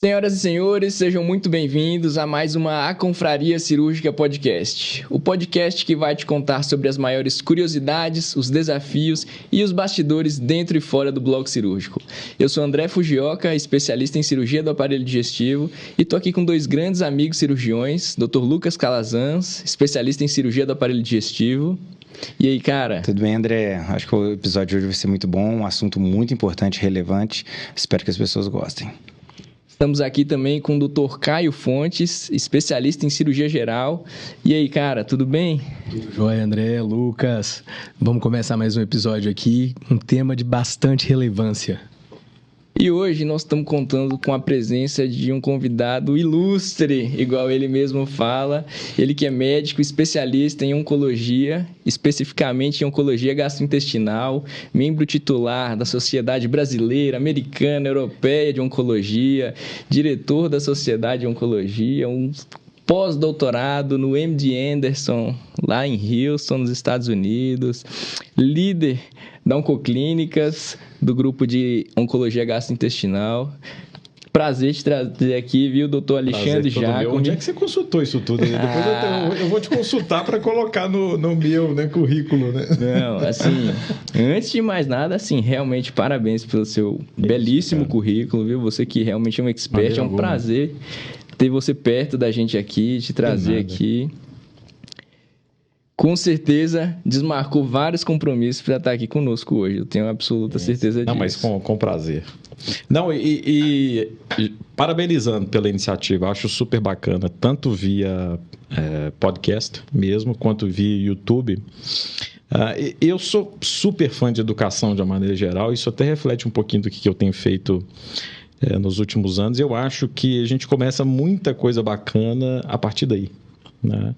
Senhoras e senhores, sejam muito bem-vindos a mais uma A Confraria Cirúrgica Podcast. O podcast que vai te contar sobre as maiores curiosidades, os desafios e os bastidores dentro e fora do bloco cirúrgico. Eu sou André Fujioka, especialista em cirurgia do aparelho digestivo, e estou aqui com dois grandes amigos cirurgiões, Dr. Lucas Calazans, especialista em cirurgia do aparelho digestivo. E aí, cara? Tudo bem, André? Acho que o episódio de hoje vai ser muito bom, um assunto muito importante e relevante. Espero que as pessoas gostem. Estamos aqui também com o Dr. Caio Fontes, especialista em cirurgia geral. E aí, cara, tudo bem? Tudo jóia, André, Lucas. Vamos começar mais um episódio aqui, um tema de bastante relevância. E hoje nós estamos contando com a presença de um convidado ilustre, igual ele mesmo fala. Ele que é médico especialista em oncologia, especificamente em oncologia gastrointestinal, membro titular da Sociedade Brasileira, Americana, Europeia de Oncologia, diretor da Sociedade de Oncologia, um pós-doutorado no MD Anderson, lá em Houston, nos Estados Unidos, líder da Oncoclínicas, do grupo de Oncologia Gastrointestinal. Prazer te trazer aqui, viu, doutor Alexandre Jacome. Onde é que você consultou isso tudo? Depois eu vou te consultar para colocar no meu, né, currículo, né? Não, assim, antes de mais nada, assim, realmente parabéns pelo seu belíssimo currículo, viu? Você que realmente é um expert, é um prazer ter você perto da gente aqui, te trazer aqui. Com certeza desmarcou vários compromissos para estar aqui conosco hoje. Eu tenho absoluta certeza disso. Não, mas com prazer. Não, e parabenizando pela iniciativa, acho super bacana, tanto via podcast mesmo, quanto via YouTube. Eu sou super fã de educação de uma maneira geral, isso até reflete um pouquinho do que eu tenho feito nos últimos anos. Eu acho que a gente começa muita coisa bacana a partir daí, né?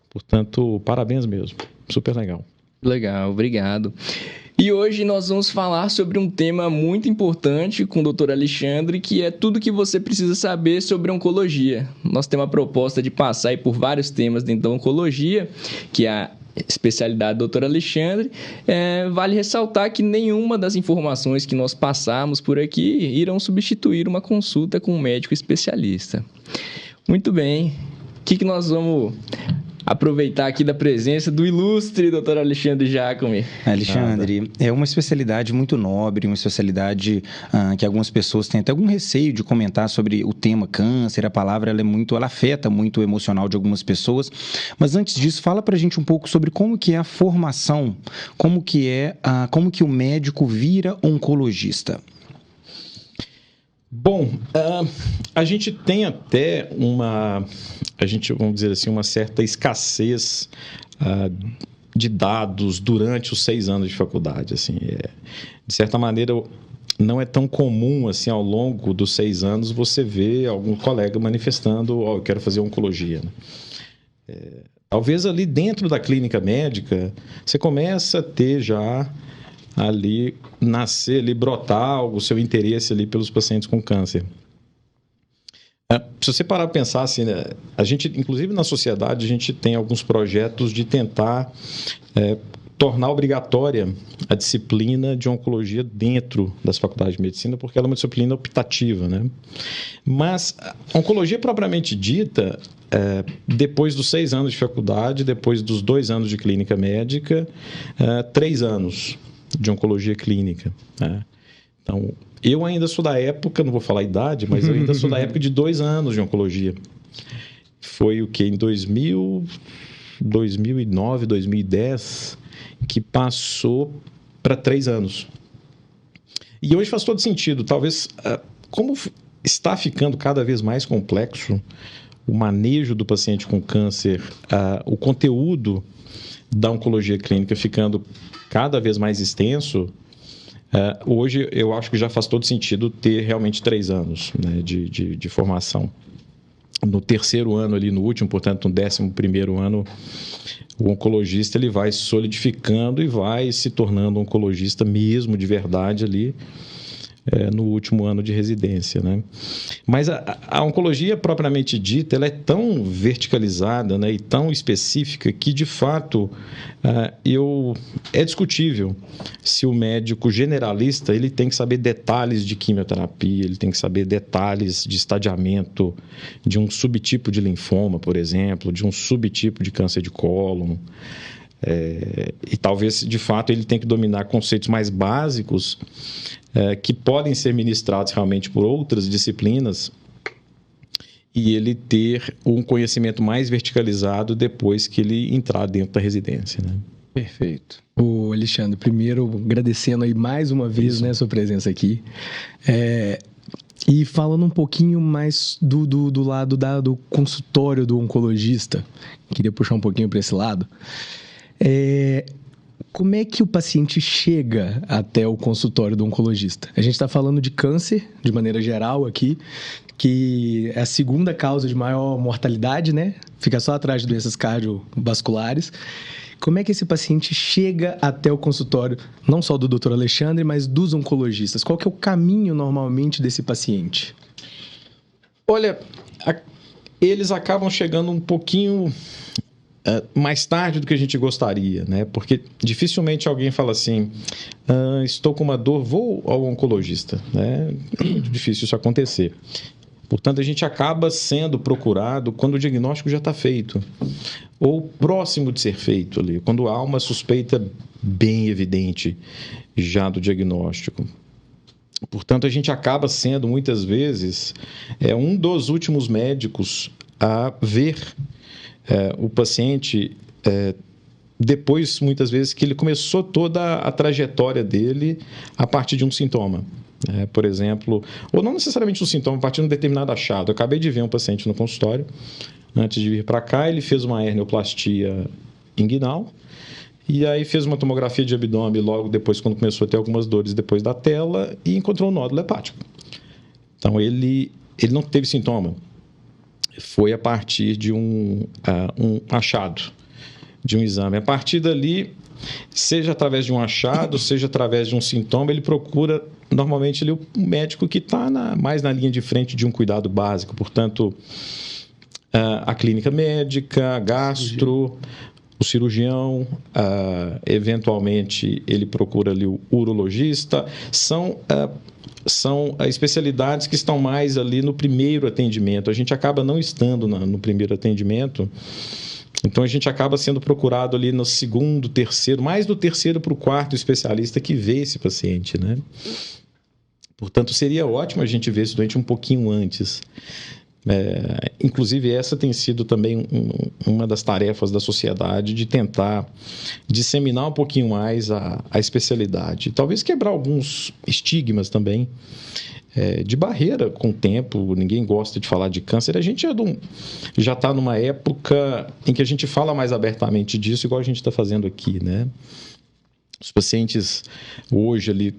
Portanto, parabéns mesmo. Super legal. Legal, obrigado. E hoje nós vamos falar sobre um tema muito importante com o Dr. Alexandre, que é tudo que você precisa saber sobre oncologia. Nós temos a proposta de passar aí por vários temas dentro da oncologia, que é a especialidade do Dr. Alexandre. Vale ressaltar que nenhuma das informações que nós passamos por aqui irão substituir uma consulta com um médico especialista. Muito bem. O que nós vamos aproveitar aqui da presença do ilustre Dr. Alexandre Jacome? Alexandre, é uma especialidade muito nobre, uma especialidade que algumas pessoas têm até algum receio de comentar sobre o tema câncer. A palavra ela afeta muito o emocional de algumas pessoas. Mas antes disso, fala pra gente um pouco sobre como que é a formação, como que o médico vira oncologista. Bom, a gente tem até vamos dizer assim, uma certa escassez de dados durante os 6 anos de faculdade. Assim, de certa maneira, não é tão comum assim, ao longo dos 6 anos você ver algum colega manifestando, eu quero fazer oncologia, né? Talvez ali dentro da clínica médica, você começa a ter já brotar o seu interesse ali pelos pacientes com câncer. Se você parar para pensar assim, né, a gente, inclusive na sociedade, a gente tem alguns projetos de tentar tornar obrigatória a disciplina de oncologia dentro das faculdades de medicina, porque ela é uma disciplina optativa, né? Mas a oncologia propriamente dita, depois dos 6 anos de faculdade, depois dos 2 anos de clínica médica, 3 anos de oncologia clínica, né? Então, eu ainda sou da época, não vou falar a idade, mas eu ainda sou da época de 2 anos de oncologia. Foi o que? Em 2009, 2010, que passou para 3 anos. E hoje faz todo sentido. Talvez, como está ficando cada vez mais complexo o manejo do paciente com câncer, o conteúdo da oncologia clínica ficando cada vez mais extenso, hoje eu acho que já faz todo sentido ter realmente 3 anos, né, de formação. No 3º ano, ali no último, portanto, no 11º ano, o oncologista ele vai solidificando e vai se tornando um oncologista mesmo de verdade ali, no último ano de residência, né? Mas a oncologia propriamente dita, ela é tão verticalizada, né, e tão específica que, de fato, é discutível se o médico generalista ele tem que saber detalhes de quimioterapia, ele tem que saber detalhes de estadiamento de um subtipo de linfoma, por exemplo, de um subtipo de câncer de cólon. E talvez, de fato, ele tenha que dominar conceitos mais básicos que podem ser ministrados realmente por outras disciplinas e ele ter um conhecimento mais verticalizado depois que ele entrar dentro da residência, né? Perfeito. O Alexandre, primeiro agradecendo aí mais uma vez, né, a sua presença aqui. E falando um pouquinho mais do lado do consultório do oncologista, queria puxar um pouquinho para esse lado. Como é que o paciente chega até o consultório do oncologista? A gente está falando de câncer, de maneira geral aqui, que é a segunda causa de maior mortalidade, né? Fica só atrás de doenças cardiovasculares. Como é que esse paciente chega até o consultório, não só do Dr. Alexandre, mas dos oncologistas? Qual que é o caminho, normalmente, desse paciente? Olha, eles acabam chegando um pouquinho mais tarde do que a gente gostaria, né? Porque dificilmente alguém fala assim, estou com uma dor, vou ao oncologista, né? É muito difícil isso acontecer. Portanto, a gente acaba sendo procurado quando o diagnóstico já está feito, ou próximo de ser feito ali, quando há uma suspeita bem evidente já do diagnóstico. Portanto, a gente acaba sendo, muitas vezes, um dos últimos médicos a ver o paciente depois, muitas vezes, que ele começou toda a trajetória dele a partir de um sintoma. Por exemplo, ou não necessariamente um sintoma, a partir de um determinado achado. Eu acabei de ver um paciente no consultório, antes de vir para cá, ele fez uma hernioplastia inguinal, e aí fez uma tomografia de abdômen logo depois, quando começou a ter algumas dores depois da tela, e encontrou um nódulo hepático. Então, ele não teve sintoma. Foi a partir de um achado, de um exame. A partir dali, seja através de um achado, seja através de um sintoma, ele procura, normalmente, o médico que está mais na linha de frente de um cuidado básico. Portanto, a clínica médica, a gastro, o cirurgião, eventualmente, ele procura ali o urologista. São especialidades que estão mais ali no primeiro atendimento. A gente acaba não estando no primeiro atendimento, então a gente acaba sendo procurado ali no segundo, terceiro, mais do terceiro para o quarto especialista que vê esse paciente, né? Portanto, seria ótimo a gente ver esse doente um pouquinho antes. Inclusive, essa tem sido também uma das tarefas da sociedade, de tentar disseminar um pouquinho mais a especialidade. Talvez quebrar alguns estigmas também, de barreira com o tempo. Ninguém gosta de falar de câncer. A gente já está numa época em que a gente fala mais abertamente disso, igual a gente está fazendo aqui, né? Os pacientes hoje ali,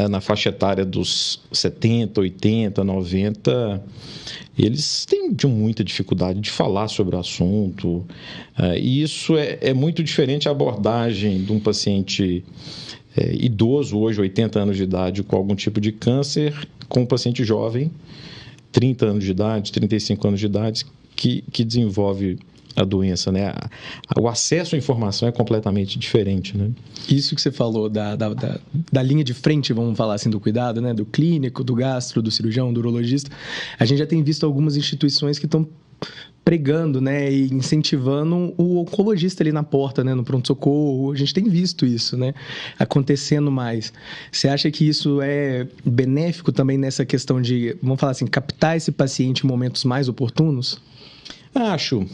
na faixa etária dos 70, 80, 90, eles têm muita dificuldade de falar sobre o assunto, e isso é muito diferente a abordagem de um paciente idoso, hoje 80 anos de idade, com algum tipo de câncer, com um paciente jovem, 30 anos de idade, 35 anos de idade, que desenvolve a doença, né? O acesso à informação é completamente diferente, né? Isso que você falou da linha de frente, vamos falar assim, do cuidado, né? Do clínico, do gastro, do cirurgião, do urologista. A gente já tem visto algumas instituições que estão pregando, né, e incentivando o oncologista ali na porta, né, no pronto-socorro. A gente tem visto isso, né, acontecendo mais. Você acha que isso é benéfico também nessa questão de, vamos falar assim, captar esse paciente em momentos mais oportunos? Acho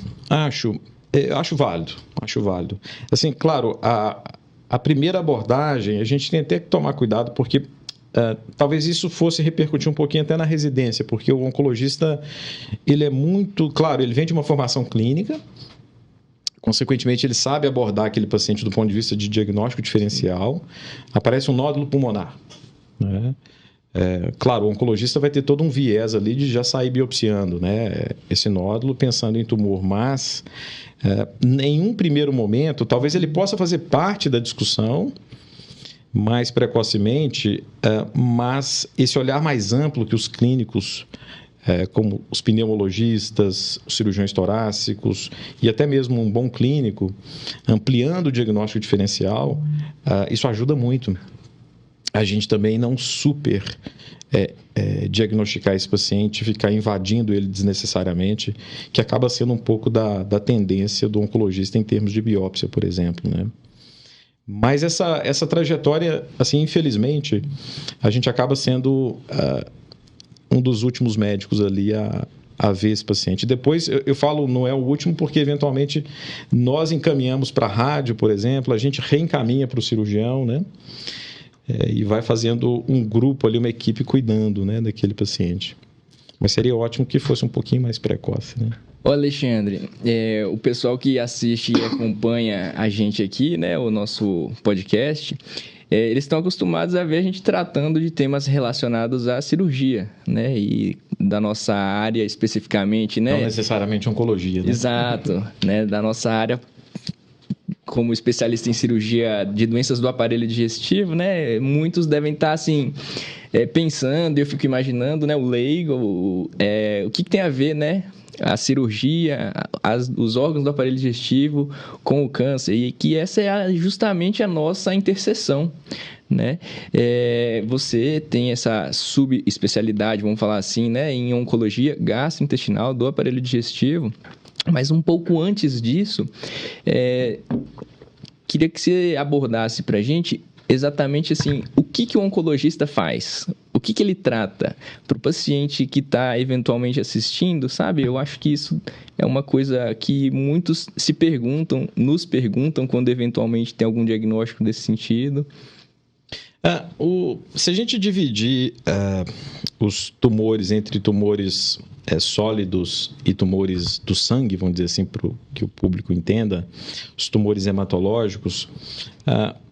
válido. Assim, claro, a primeira abordagem, a gente tem até que tomar cuidado, porque talvez isso fosse repercutir um pouquinho até na residência, porque o oncologista, ele é muito, claro, ele vem de uma formação clínica, consequentemente ele sabe abordar aquele paciente do ponto de vista de diagnóstico diferencial. Aparece um nódulo pulmonar, né? Claro, o oncologista vai ter todo um viés ali de já sair biopsiando, né, esse nódulo, pensando em tumor, mas em um primeiro momento, talvez ele possa fazer parte da discussão, mais precocemente, mas esse olhar mais amplo que os clínicos, como os pneumologistas, os cirurgiões torácicos e até mesmo um bom clínico, ampliando o diagnóstico diferencial, isso ajuda muito. A gente também não diagnosticar esse paciente, ficar invadindo ele desnecessariamente, que acaba sendo um pouco da tendência do oncologista em termos de biópsia, por exemplo, né? Mas essa trajetória, assim, infelizmente, a gente acaba sendo um dos últimos médicos ali a ver esse paciente. Depois, eu falo não é o último porque, eventualmente, nós encaminhamos para a rádio, por exemplo, a gente reencaminha para o cirurgião, né? E vai fazendo um grupo ali, uma equipe cuidando, né, daquele paciente. Mas seria ótimo que fosse um pouquinho mais precoce, né? Ô Alexandre, o pessoal que assiste e acompanha a gente aqui, né, o nosso podcast, eles estão acostumados a ver a gente tratando de temas relacionados à cirurgia, né, e da nossa área especificamente, né? Não necessariamente oncologia, né? Exato, né, da nossa área como especialista em cirurgia de doenças do aparelho digestivo, né, muitos devem estar, assim, pensando, eu fico imaginando, né, o leigo, o que tem a ver, né, a cirurgia, os órgãos do aparelho digestivo com o câncer, e que essa é justamente a nossa interseção, né? Você tem essa subespecialidade, vamos falar assim, né, em oncologia gastrointestinal do aparelho digestivo, mas um pouco antes disso, queria que você abordasse para a gente exatamente assim, o que o oncologista faz? O que ele trata para o paciente que está eventualmente assistindo, sabe? Eu acho que isso é uma coisa que muitos nos perguntam quando eventualmente tem algum diagnóstico desse sentido. Se a gente dividir os tumores entre tumores sólidos e tumores do sangue, vamos dizer assim, para que o público entenda, os tumores hematológicos,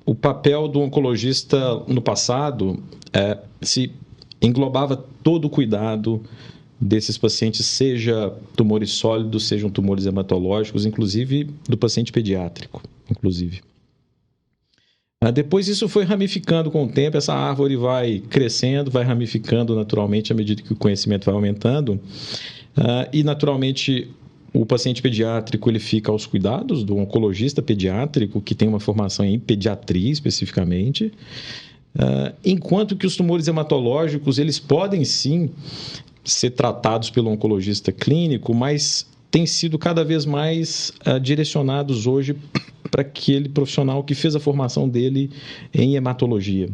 o papel do oncologista no passado se englobava todo o cuidado desses pacientes, seja tumores sólidos, sejam tumores hematológicos, inclusive do paciente pediátrico, inclusive. Depois isso foi ramificando com o tempo, essa árvore vai crescendo, vai ramificando naturalmente à medida que o conhecimento vai aumentando, e naturalmente o paciente pediátrico ele fica aos cuidados do oncologista pediátrico, que tem uma formação em pediatria especificamente, enquanto que os tumores hematológicos eles podem sim ser tratados pelo oncologista clínico, mas têm sido cada vez mais direcionados hoje para aquele profissional que fez a formação dele em hematologia.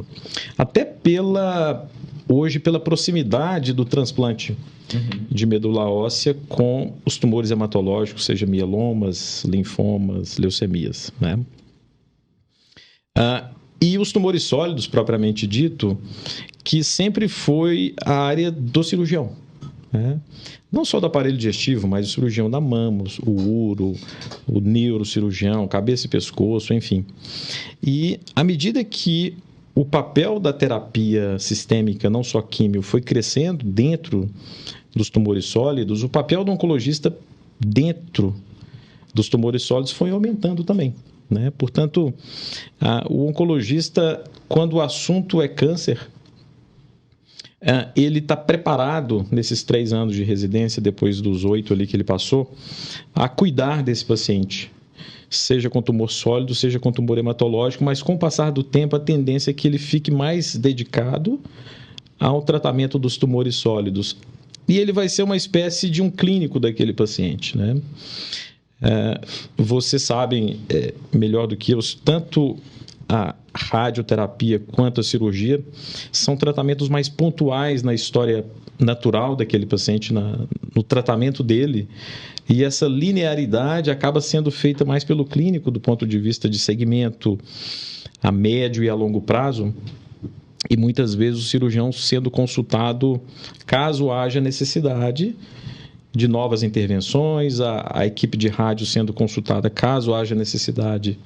Até hoje pela proximidade do transplante de medula óssea com os tumores hematológicos, seja mielomas, linfomas, leucemias, né? E os tumores sólidos, propriamente dito, que sempre foi a área do cirurgião, né? Não só do aparelho digestivo, mas o cirurgião da mama, o uro, o neurocirurgião, cabeça e pescoço, enfim. E à medida que o papel da terapia sistêmica, não só químio, foi crescendo dentro dos tumores sólidos, o papel do oncologista dentro dos tumores sólidos foi aumentando também, né? Portanto, o oncologista, quando o assunto é câncer, ele está preparado, nesses 3 anos de residência, depois dos 8 ali que ele passou, a cuidar desse paciente, seja com tumor sólido, seja com tumor hematológico, mas com o passar do tempo a tendência é que ele fique mais dedicado ao tratamento dos tumores sólidos. E ele vai ser uma espécie de um clínico daquele paciente, né? Vocês sabem melhor do que eu, tanto a radioterapia quanto a cirurgia são tratamentos mais pontuais na história natural daquele paciente, no tratamento dele, e essa linearidade acaba sendo feita mais pelo clínico do ponto de vista de segmento a médio e a longo prazo, e muitas vezes o cirurgião sendo consultado caso haja necessidade de novas intervenções, a equipe de rádio sendo consultada caso haja necessidade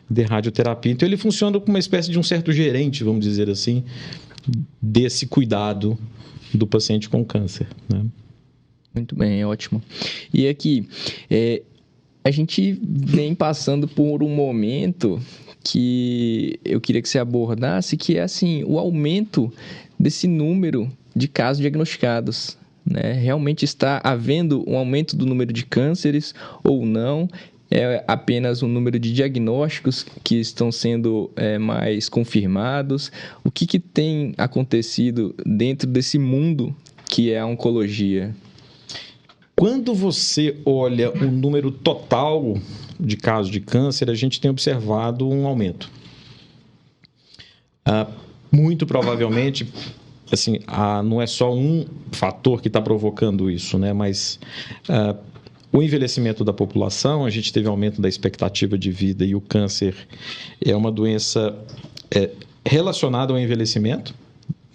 de radioterapia. Então ele funciona como uma espécie de um certo gerente, vamos dizer assim, desse cuidado do paciente com câncer, né? Muito bem, ótimo. E aqui, a gente vem passando por um momento que eu queria que você abordasse, que é assim, o aumento desse número de casos diagnosticados, né? Realmente está havendo um aumento do número de cânceres ou não? É apenas um número de diagnósticos que estão sendo mais confirmados? O que tem acontecido dentro desse mundo que é a oncologia? Quando você olha o número total de casos de câncer, a gente tem observado um aumento. Muito provavelmente, assim, não é só um fator que está provocando isso, né? Mas o envelhecimento da população, a gente teve aumento da expectativa de vida e o câncer é uma doença relacionada ao envelhecimento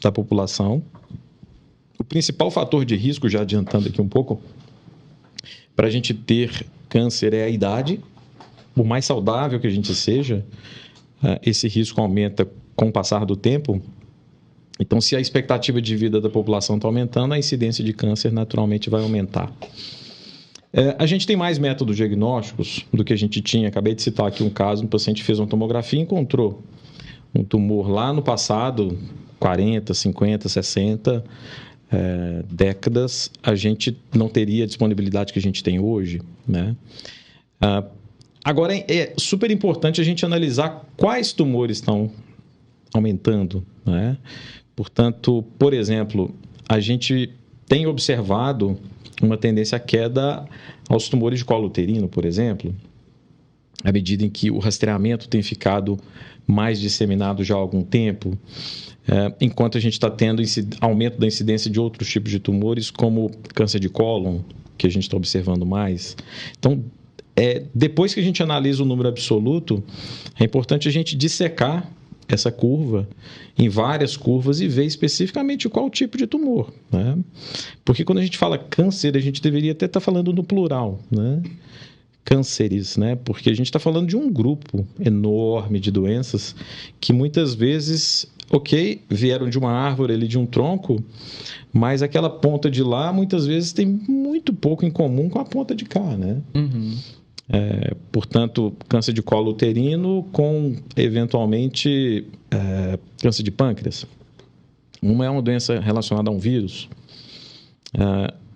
da população. O principal fator de risco, já adiantando aqui um pouco, para a gente ter câncer é a idade. Por mais saudável que a gente seja, esse risco aumenta com o passar do tempo. Então, se a expectativa de vida da população está aumentando, a incidência de câncer naturalmente vai aumentar. A gente tem mais métodos diagnósticos do que a gente tinha. Acabei de citar aqui um caso, um paciente fez uma tomografia e encontrou um tumor lá no passado, 40, 50, 60 décadas, a gente não teria a disponibilidade que a gente tem hoje, né? Agora, é super importante a gente analisar quais tumores estão aumentando, né? Portanto, por exemplo, a gente tem observado uma tendência à queda aos tumores de colo uterino, por exemplo, à medida em que o rastreamento tem ficado mais disseminado já há algum tempo, enquanto a gente está tendo aumento da incidência de outros tipos de tumores, como câncer de cólon, que a gente está observando mais. Então, depois que a gente analisa o número absoluto, é importante a gente dissecar essa curva em várias curvas e ver especificamente qual tipo de tumor, né? Porque quando a gente fala câncer, a gente deveria até estar falando no plural, né? Cânceres, né? Porque a gente está falando de um grupo enorme de doenças que muitas vezes, vieram de uma árvore ali, de um tronco, mas aquela ponta de lá muitas vezes tem muito pouco em comum com a ponta de cá, né? Uhum. Portanto, câncer de colo uterino com, eventualmente, câncer de pâncreas. Uma é uma doença relacionada a um vírus.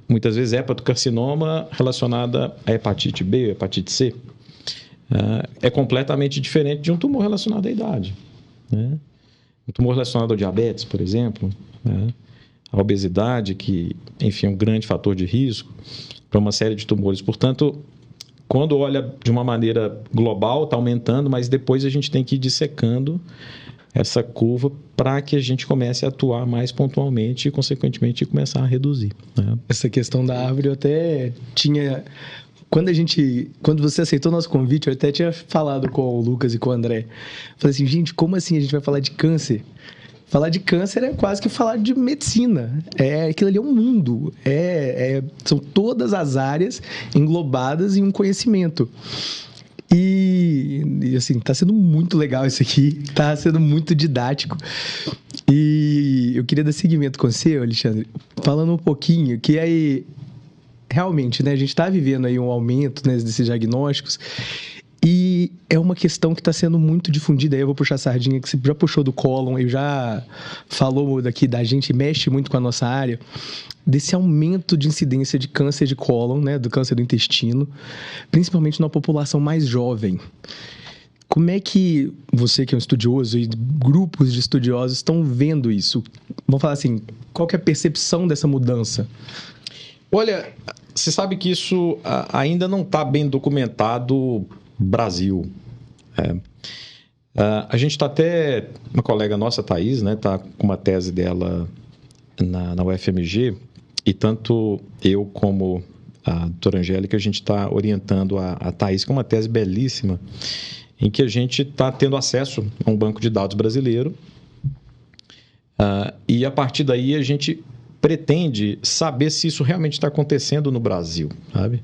Muitas vezes hepatocarcinoma relacionada a hepatite B, hepatite C. É completamente diferente de um tumor relacionado à idade, né? Um tumor relacionado ao diabetes, por exemplo, né? A obesidade, que, enfim, é um grande fator de risco para uma série de tumores. Portanto, quando olha de uma maneira global, está aumentando, mas depois a gente tem que ir dissecando essa curva para que a gente comece a atuar mais pontualmente e, consequentemente, começar a reduzir, né? Essa questão da árvore eu até tinha... Quando você aceitou o nosso convite, eu até tinha falado com o Lucas e com o André. Falei assim, gente, como assim a gente vai falar de câncer? Falar de câncer é quase que falar de medicina. Aquilo ali é um mundo. São todas as áreas englobadas em um conhecimento. E assim, tá sendo muito legal isso aqui. Tá sendo muito didático. E eu queria dar seguimento com você, Alexandre, falando um pouquinho que aí, realmente, né, a gente tá vivendo aí um aumento, né, desses diagnósticos. E é uma questão que está sendo muito difundida. Aí eu vou puxar a sardinha que você já puxou do cólon e já falou daqui da gente, mexe muito com a nossa área, desse aumento de incidência de câncer de cólon, né, do câncer do intestino, principalmente na população mais jovem. Como é que você, que é um estudioso, e grupos de estudiosos estão vendo isso? Vamos falar assim, qual que é a percepção dessa mudança? Olha, você sabe que isso ainda não está bem documentado Brasil. A gente está até... Uma colega nossa, Thaís, né, está com uma tese dela na UFMG, e tanto eu como a doutora Angélica, a gente está orientando a Thaís com uma tese belíssima, em que a gente está tendo acesso a um banco de dados brasileiro, e a partir daí a gente pretende saber se isso realmente está acontecendo no Brasil, sabe?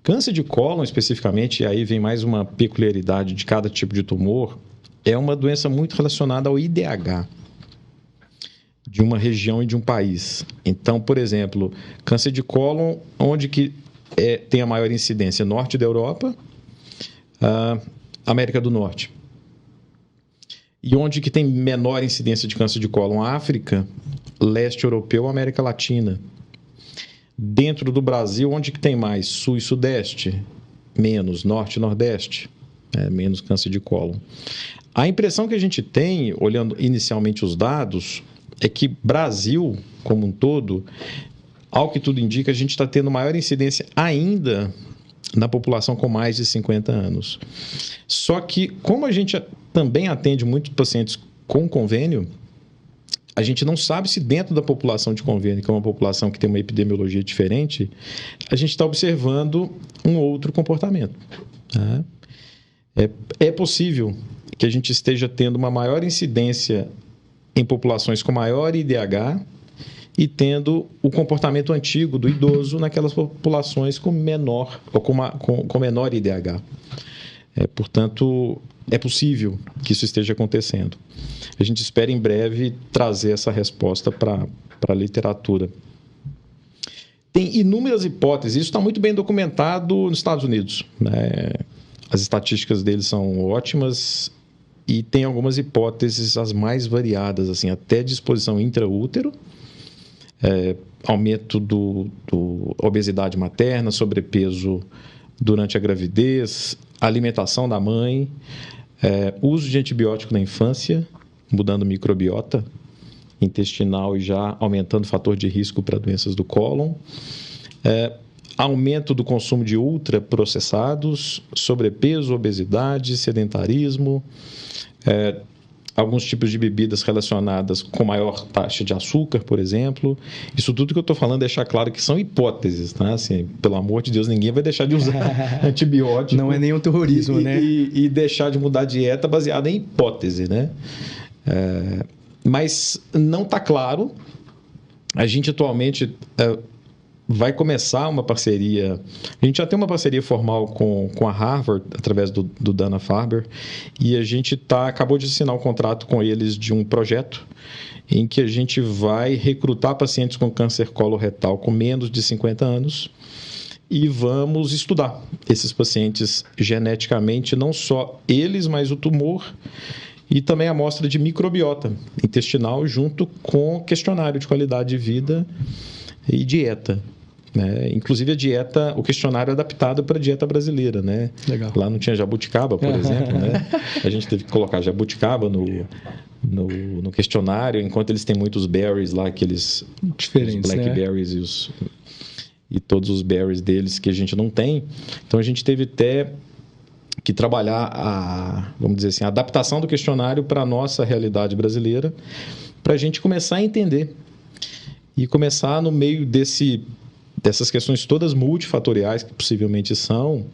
Câncer de cólon, especificamente, e aí vem mais uma peculiaridade de cada tipo de tumor, é uma doença muito relacionada ao IDH de uma região e de um país. Então, por exemplo, câncer de cólon, onde que tem a maior incidência? Norte da Europa, América do Norte. E onde que tem menor incidência de câncer de cólon? África, leste europeu, América Latina. Dentro do Brasil, onde que tem mais? Sul e Sudeste, menos. Norte e Nordeste, menos câncer de cólon. A impressão que a gente tem, olhando inicialmente os dados, é que Brasil, como um todo, ao que tudo indica, a gente está tendo maior incidência ainda na população com mais de 50 anos. Só que, como a gente também atende muitos pacientes com convênio, a gente não sabe se dentro da população de convênio, que é uma população que tem uma epidemiologia diferente, a gente está observando um outro comportamento. Tá? É possível que a gente esteja tendo uma maior incidência em populações com maior IDH e tendo o comportamento antigo do idoso naquelas populações com menor ou com menor IDH. Portanto, é possível que isso esteja acontecendo. A gente espera em breve trazer essa resposta para a literatura. Tem inúmeras hipóteses, isso está muito bem documentado nos Estados Unidos, né? As estatísticas deles são ótimas e tem algumas hipóteses as mais variadas, assim, até disposição intraútero, aumento do obesidade materna, sobrepeso durante a gravidez, alimentação da mãe, uso de antibiótico na infância, mudando microbiota intestinal e já aumentando o fator de risco para doenças do cólon, aumento do consumo de ultraprocessados, sobrepeso, obesidade, sedentarismo, alguns tipos de bebidas relacionadas com maior taxa de açúcar, por exemplo. Isso tudo que eu estou falando, deixar claro que são hipóteses, tá? Assim, pelo amor de Deus, ninguém vai deixar de usar antibiótico. Não é nenhum terrorismo, né? E deixar de mudar a dieta baseada em hipótese, né? Mas não está claro. A gente atualmente vai começar uma parceria. A gente já tem uma parceria formal com a Harvard, através do Dana-Farber, e a gente acabou de assinar um contrato com eles de um projeto em que a gente vai recrutar pacientes com câncer coloretal com menos de 50 anos e vamos estudar esses pacientes geneticamente, não só eles, mas o tumor e também a amostra de microbiota intestinal junto com questionário de qualidade de vida e dieta. Inclusive a dieta, o questionário adaptado para a dieta brasileira, né? Legal. Lá não tinha jabuticaba, por exemplo, né? A gente teve que colocar jabuticaba no questionário, enquanto eles têm muitos berries lá, aqueles diferentes, blackberries, né? e todos os berries deles que a gente não tem. Então a gente teve até que trabalhar vamos dizer assim, a adaptação do questionário para a nossa realidade brasileira, para a gente começar a entender e começar no meio dessas questões todas multifatoriais, que possivelmente são,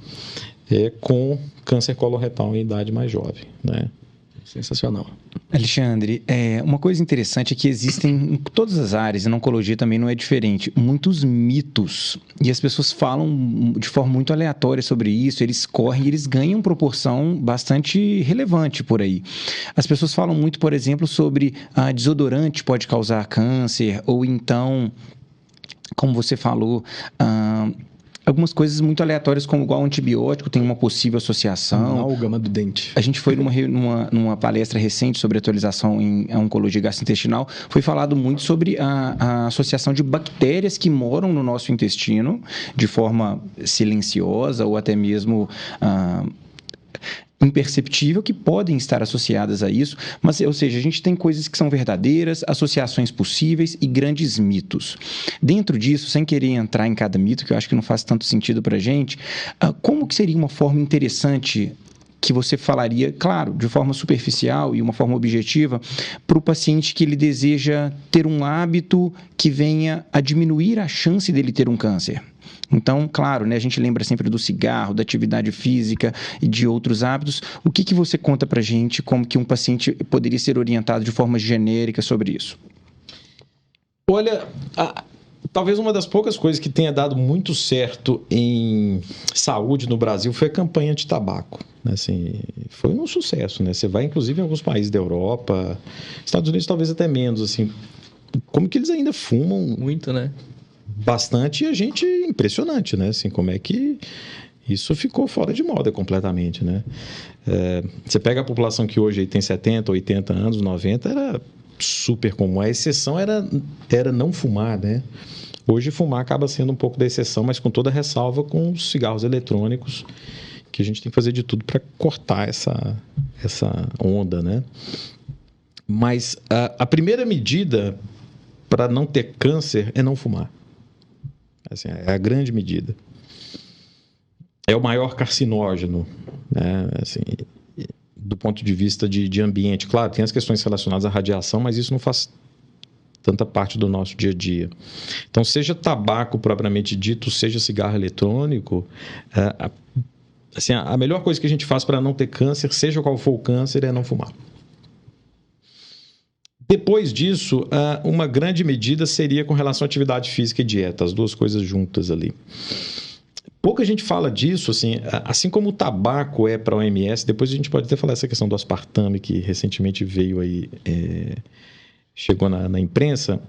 com câncer coloretal em idade mais jovem, né? Sensacional. Alexandre, uma coisa interessante é que existem em todas as áreas, e na oncologia também não é diferente, muitos mitos. E as pessoas falam de forma muito aleatória sobre isso, eles correm e eles ganham proporção bastante relevante por aí. As pessoas falam muito, por exemplo, sobre desodorante pode causar câncer, ou então, como você falou, algumas coisas muito aleatórias, como igual antibiótico, tem uma possível associação. Amálgama do dente. A gente foi numa palestra recente sobre atualização em oncologia gastrointestinal, foi falado muito sobre a associação de bactérias que moram no nosso intestino de forma silenciosa ou até mesmo imperceptível, que podem estar associadas a isso, mas, ou seja, a gente tem coisas que são verdadeiras, associações possíveis e grandes mitos. Dentro disso, sem querer entrar em cada mito, que eu acho que não faz tanto sentido para a gente, como que seria uma forma interessante que você falaria, claro, de forma superficial e uma forma objetiva, para o paciente que ele deseja ter um hábito que venha a diminuir a chance dele ter um câncer? Então, claro, né, a gente lembra sempre do cigarro, da atividade física e de outros hábitos. O que você conta para a gente como que um paciente poderia ser orientado de forma genérica sobre isso? Olha, talvez uma das poucas coisas que tenha dado muito certo em saúde no Brasil foi a campanha anti-tabaco. Assim, foi um sucesso, né? Você vai, inclusive, em alguns países da Europa, Estados Unidos talvez até menos, assim. Como que eles ainda fumam? Muito, né? Bastante, e a gente impressionante, né? Assim, como é que Isso ficou fora de moda completamente, né? Você pega a população que hoje aí tem 70, 80 anos, 90, era super comum. A exceção era não fumar, né? Hoje fumar acaba sendo um pouco da exceção, mas com toda ressalva com os cigarros eletrônicos, que a gente tem que fazer de tudo para cortar essa onda, né? Mas a primeira medida para não ter câncer é não fumar. Assim, é a grande medida. É o maior carcinógeno, né? Assim, do ponto de vista de ambiente. Claro, tem as questões relacionadas à radiação, mas isso não faz tanta parte do nosso dia a dia. Então, seja tabaco propriamente dito, seja cigarro eletrônico, assim, a melhor coisa que a gente faz para não ter câncer, seja qual for o câncer, é não fumar. Depois disso, uma grande medida seria com relação à atividade física e dieta, as duas coisas juntas ali. Pouca gente fala disso, assim como o tabaco é para a OMS, depois a gente pode até falar essa questão do aspartame, que recentemente veio aí, chegou na imprensa,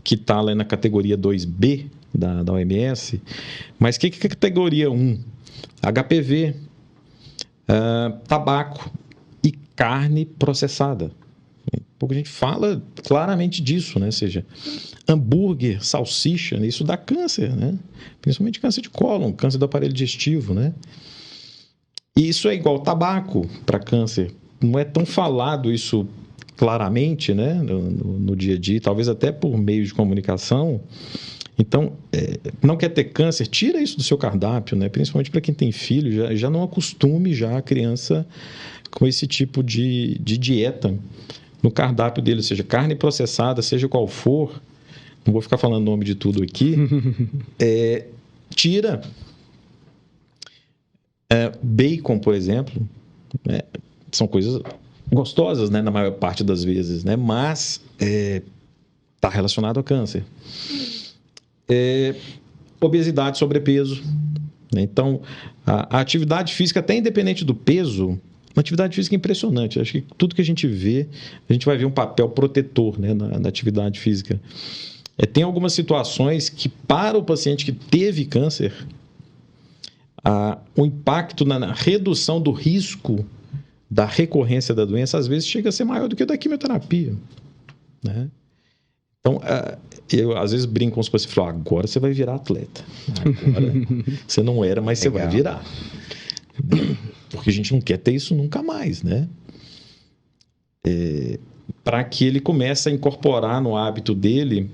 que está lá na categoria 2B da OMS, mas o que é categoria 1? HPV, tabaco e carne processada. Pouca gente fala claramente disso, né? Ou seja, hambúrguer, salsicha, isso dá câncer, né? Principalmente câncer de cólon, câncer do aparelho digestivo, né? E isso é igual tabaco para câncer. Não é tão falado isso claramente, né? No dia a dia, talvez até por meio de comunicação. Então, não quer ter câncer, tira isso do seu cardápio, né? Principalmente para quem tem filho, já não acostume já a criança com esse tipo de dieta no cardápio dele, ou seja, carne processada, seja qual for, não vou ficar falando o nome de tudo aqui, tira. Bacon, por exemplo, são coisas gostosas, né, na maior parte das vezes, né, mas está relacionado a câncer. Obesidade, sobrepeso, né? Então, a atividade física, até independente do peso, uma atividade física impressionante. Acho que tudo que a gente vê, a gente vai ver um papel protetor, né, na atividade física. Tem algumas situações que, para o paciente que teve câncer, o impacto na redução do risco da recorrência da doença, às vezes, chega a ser maior do que o da quimioterapia, né? Então, eu às vezes brinco com os pacientes e falo, agora você vai virar atleta. Agora você não era, mas você vai virar. Porque a gente não quer ter isso nunca mais, né? Para que ele comece a incorporar no hábito dele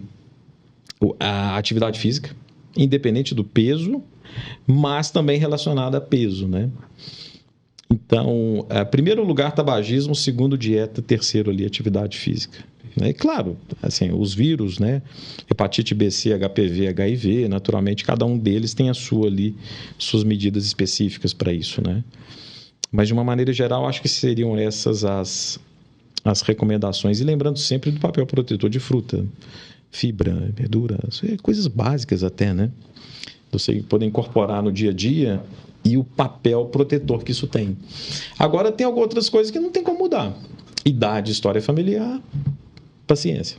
a atividade física, independente do peso, mas também relacionada a peso, né? Então, primeiro lugar, tabagismo, segundo, dieta, terceiro ali, atividade física. E claro, assim, os vírus, né? Hepatite B, C, HPV, HIV, naturalmente, cada um deles tem suas medidas específicas para isso, né? Mas, de uma maneira geral, acho que seriam essas as recomendações. E lembrando sempre do papel protetor de fruta, fibra, verdura, coisas básicas até, né? Você poder incorporar no dia a dia e o papel protetor que isso tem. Agora, tem algumas outras coisas que não tem como mudar. Idade, história familiar, paciência.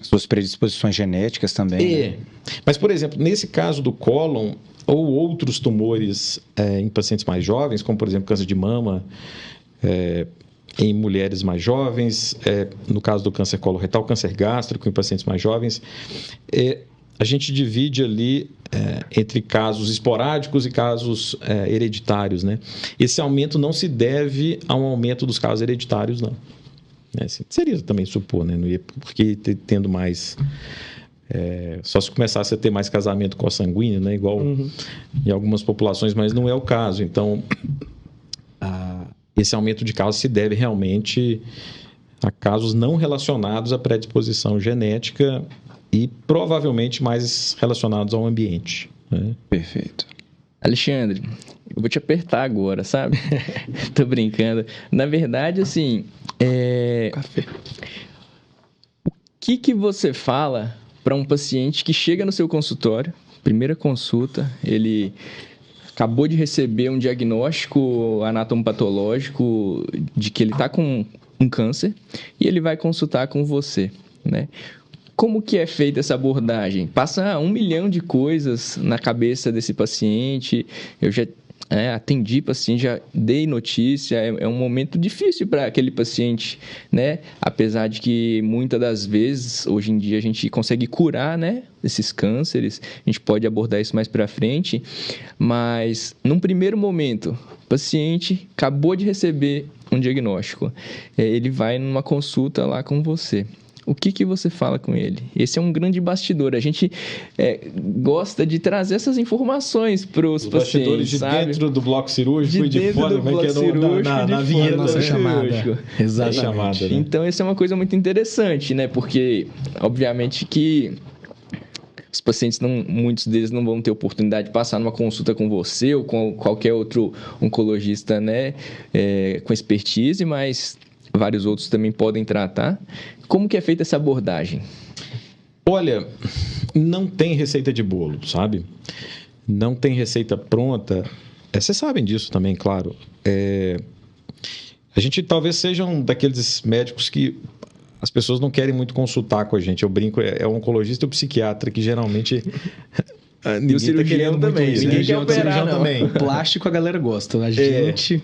Suas predisposições genéticas também. Né? Mas, por exemplo, nesse caso do cólon ou outros tumores em pacientes mais jovens, como, por exemplo, câncer de mama, em mulheres mais jovens, no caso do câncer coloretal, câncer gástrico em pacientes mais jovens, a gente divide ali entre casos esporádicos e casos hereditários, né? Esse aumento não se deve a um aumento dos casos hereditários, não. Assim, seria também supor, né? Não ia, porque tendo mais... só se começasse a ter mais casamento consanguíneo, né? Igual em algumas populações, mas não é o caso. Então, esse aumento de casos se deve realmente a casos não relacionados à predisposição genética e provavelmente mais relacionados ao ambiente, né? Perfeito. Alexandre, eu vou te apertar agora, sabe? Tô brincando. Na verdade, assim... Café. O que você fala para um paciente que chega no seu consultório, primeira consulta, ele acabou de receber um diagnóstico anatomopatológico de que ele está com um câncer e ele vai consultar com você, né? Como que é feita essa abordagem? Passa 1 milhão de coisas na cabeça desse paciente. atendi paciente, já dei notícia, é um momento difícil para aquele paciente, né? Apesar de que muitas das vezes, hoje em dia, a gente consegue curar, né, esses cânceres, a gente pode abordar isso mais para frente, mas num primeiro momento, o paciente acabou de receber um diagnóstico, ele vai numa consulta lá com você. O que você fala com ele? Esse é um grande bastidor. A gente gosta de trazer essas informações para os pacientes, de sabe? dentro do bloco cirúrgico e de fora, do bloco cirúrgico, na vinheta nossa chamada. Exatamente. Chamada, né? Então, essa é uma coisa muito interessante, né? Porque, obviamente, que os pacientes, muitos deles não vão ter oportunidade de passar numa consulta com você ou com qualquer outro oncologista, né? Com expertise, mas vários outros também podem tratar. Como que é feita essa abordagem? Olha, não tem receita de bolo, sabe? Não tem receita pronta. Vocês sabem disso também, claro. A gente talvez seja um daqueles médicos que as pessoas não querem muito consultar com a gente. Eu brinco, é o oncologista e o psiquiatra que geralmente... E o cirurgião também. Ninguém quer operar, não. Também. O plástico a galera gosta. A gente...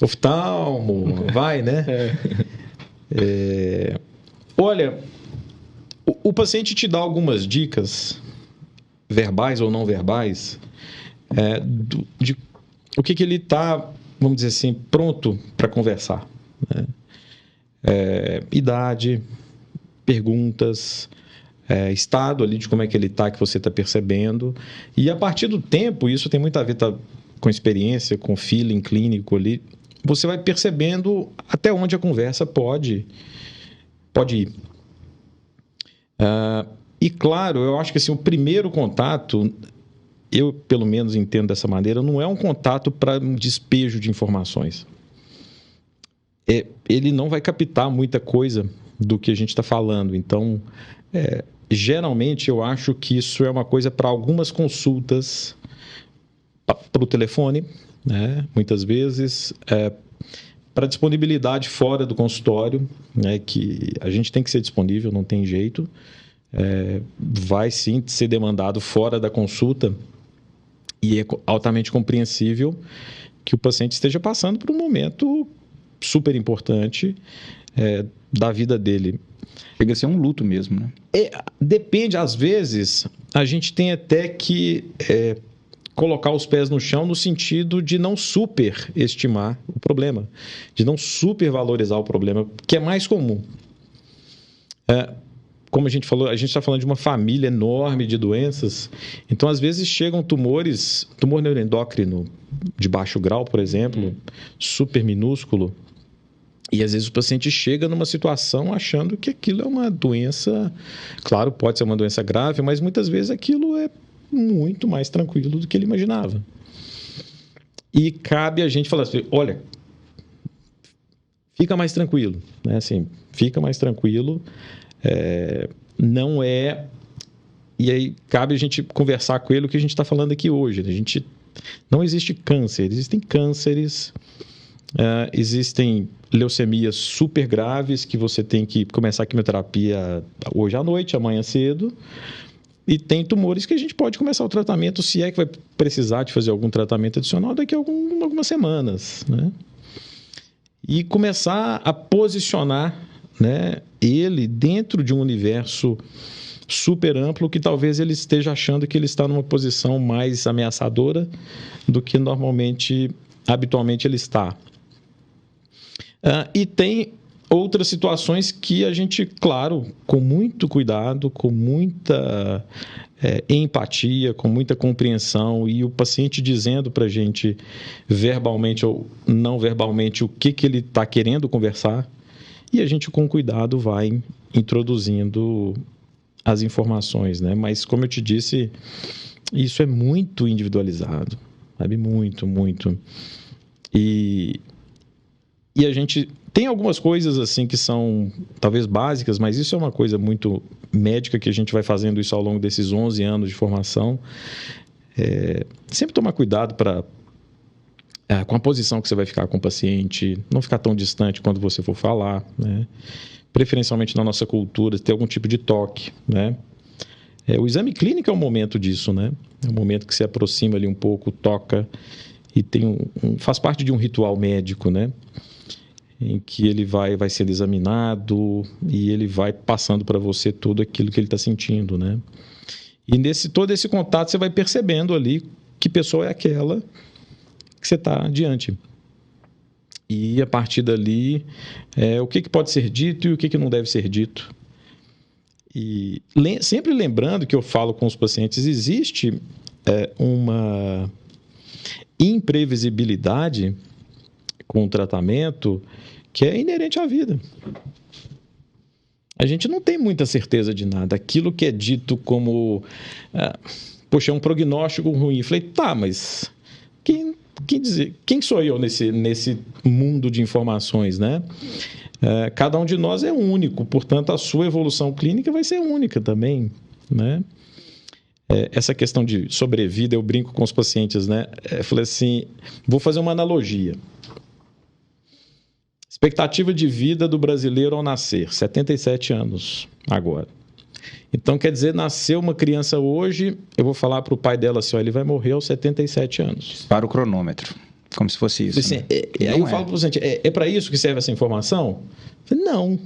Oftalmo, vai, né? Olha, o paciente te dá algumas dicas, verbais ou não verbais, de o que ele está, vamos dizer assim, pronto para conversar. Né? Idade, perguntas, estado ali de como é que ele está, que você está percebendo. E a partir do tempo, isso tem muito a ver com experiência, com feeling clínico ali, você vai percebendo até onde a conversa pode ir. E claro, eu acho que assim, o primeiro contato, eu pelo menos entendo dessa maneira, não é um contato para um despejo de informações. Ele não vai captar muita coisa do que a gente está falando. Então, geralmente eu acho que isso é uma coisa para algumas consultas para o telefone, né? Muitas vezes para disponibilidade fora do consultório, né? Que a gente tem que ser disponível, não tem jeito, vai sim ser demandado fora da consulta e é altamente compreensível que o paciente esteja passando por um momento super importante da vida dele. Chega a ser um luto mesmo, né? Depende, às vezes a gente tem até que colocar os pés no chão no sentido de não superestimar o problema, de não supervalorizar o problema, que é mais comum. Como a gente falou, a gente está falando de uma família enorme de doenças, então às vezes chegam tumor neuroendócrino de baixo grau, por exemplo, super minúsculo, e às vezes o paciente chega numa situação achando que aquilo é uma doença, claro, pode ser uma doença grave, mas muitas vezes aquilo é muito mais tranquilo do que ele imaginava. E cabe a gente falar assim, olha, fica mais tranquilo, né? Assim, fica mais tranquilo, não é... E aí cabe a gente conversar com ele o que a gente está falando aqui hoje. Não existe câncer, existem cânceres, existem leucemias super graves que você tem que começar a quimioterapia hoje à noite, amanhã cedo. E tem tumores que a gente pode começar o tratamento, se é que vai precisar de fazer algum tratamento adicional, daqui a algumas semanas, né? E começar a posicionar, né, ele dentro de um universo super amplo que talvez ele esteja achando que ele está numa posição mais ameaçadora do que habitualmente ele está. E tem outras situações que a gente, claro, com muito cuidado, com muita empatia, com muita compreensão, e o paciente dizendo para a gente verbalmente ou não verbalmente o que ele está querendo conversar, e a gente com cuidado vai introduzindo as informações, né? Mas como eu te disse, isso é muito individualizado, sabe? Muito, muito. E a gente tem algumas coisas assim que são talvez básicas, mas isso é uma coisa muito médica que a gente vai fazendo isso ao longo desses 11 anos de formação. Sempre tomar cuidado com a posição que você vai ficar com o paciente, não ficar tão distante quando você for falar, né? Preferencialmente na nossa cultura, ter algum tipo de toque, né? O exame clínico é um momento disso, né? É um momento que se aproxima ali um pouco, toca e faz parte de um ritual médico, né? Em que ele vai sendo examinado e ele vai passando para você tudo aquilo que ele está sentindo, né? E todo esse contato você vai percebendo ali que pessoa é aquela que você está diante. E a partir dali, o que pode ser dito e o que não deve ser dito. E sempre lembrando que eu falo com os pacientes, existe uma imprevisibilidade com o tratamento que é inerente à vida. A gente não tem muita certeza de nada. Aquilo que é dito como, poxa, é um prognóstico ruim. Eu falei, tá, mas quem sou eu nesse mundo de informações, né? Cada um de nós é único, portanto, a sua evolução clínica vai ser única também, né? Essa questão de sobrevida, eu brinco com os pacientes, né? Eu falei assim, vou fazer uma analogia. Expectativa de vida do brasileiro ao nascer, 77 anos agora. Então, quer dizer, nasceu uma criança hoje, eu vou falar para o pai dela assim, ó, ele vai morrer aos 77 anos. Para o cronômetro, como se fosse isso. Assim, né? Aí eu falo para o paciente, é para isso que serve essa informação? Eu falei, não.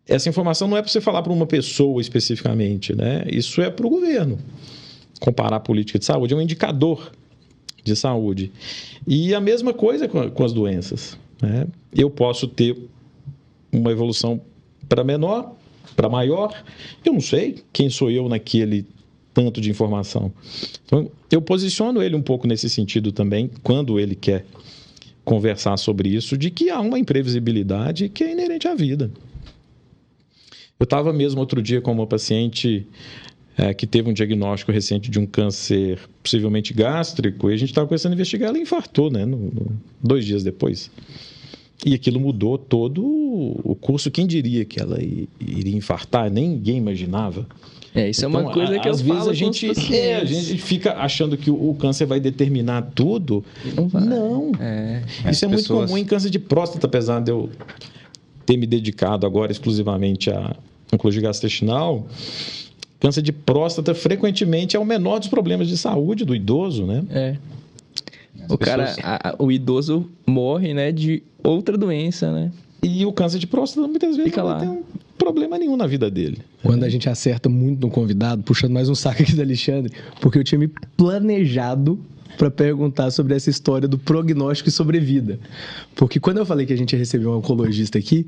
Essa informação não é para você falar para uma pessoa especificamente, né? Isso é para o governo. Comparar a política de saúde é um indicador de saúde. E a mesma coisa com as doenças, né? Eu posso ter uma evolução para menor, para maior, eu não sei quem sou eu naquele tanto de informação. Então, eu posiciono ele um pouco nesse sentido também, quando ele quer conversar sobre isso, de que há uma imprevisibilidade que é inerente à vida. Eu estava mesmo outro dia com uma paciente que teve um diagnóstico recente de um câncer possivelmente gástrico, e a gente estava começando a investigar, ela infartou, né, 2 dias depois. E aquilo mudou todo o curso. Quem diria que ela iria infartar? Ninguém imaginava. Isso é uma coisa que eu falo com os pacientes. A gente fica achando que o câncer vai determinar tudo. Não vai. Não. Isso é muito comum em câncer de próstata, apesar de eu ter me dedicado agora exclusivamente à oncologia gastrointestinal. Câncer de próstata frequentemente é o menor dos problemas de saúde do idoso, né? O idoso morre, né, de outra doença, né? E o câncer de próstata muitas vezes não tem problema nenhum na vida dele. Quando a gente acerta muito no convidado, puxando mais um saco aqui do Alexandre, porque eu tinha me planejado para perguntar sobre essa história do prognóstico e sobrevida. Porque quando eu falei que a gente ia receber um oncologista aqui,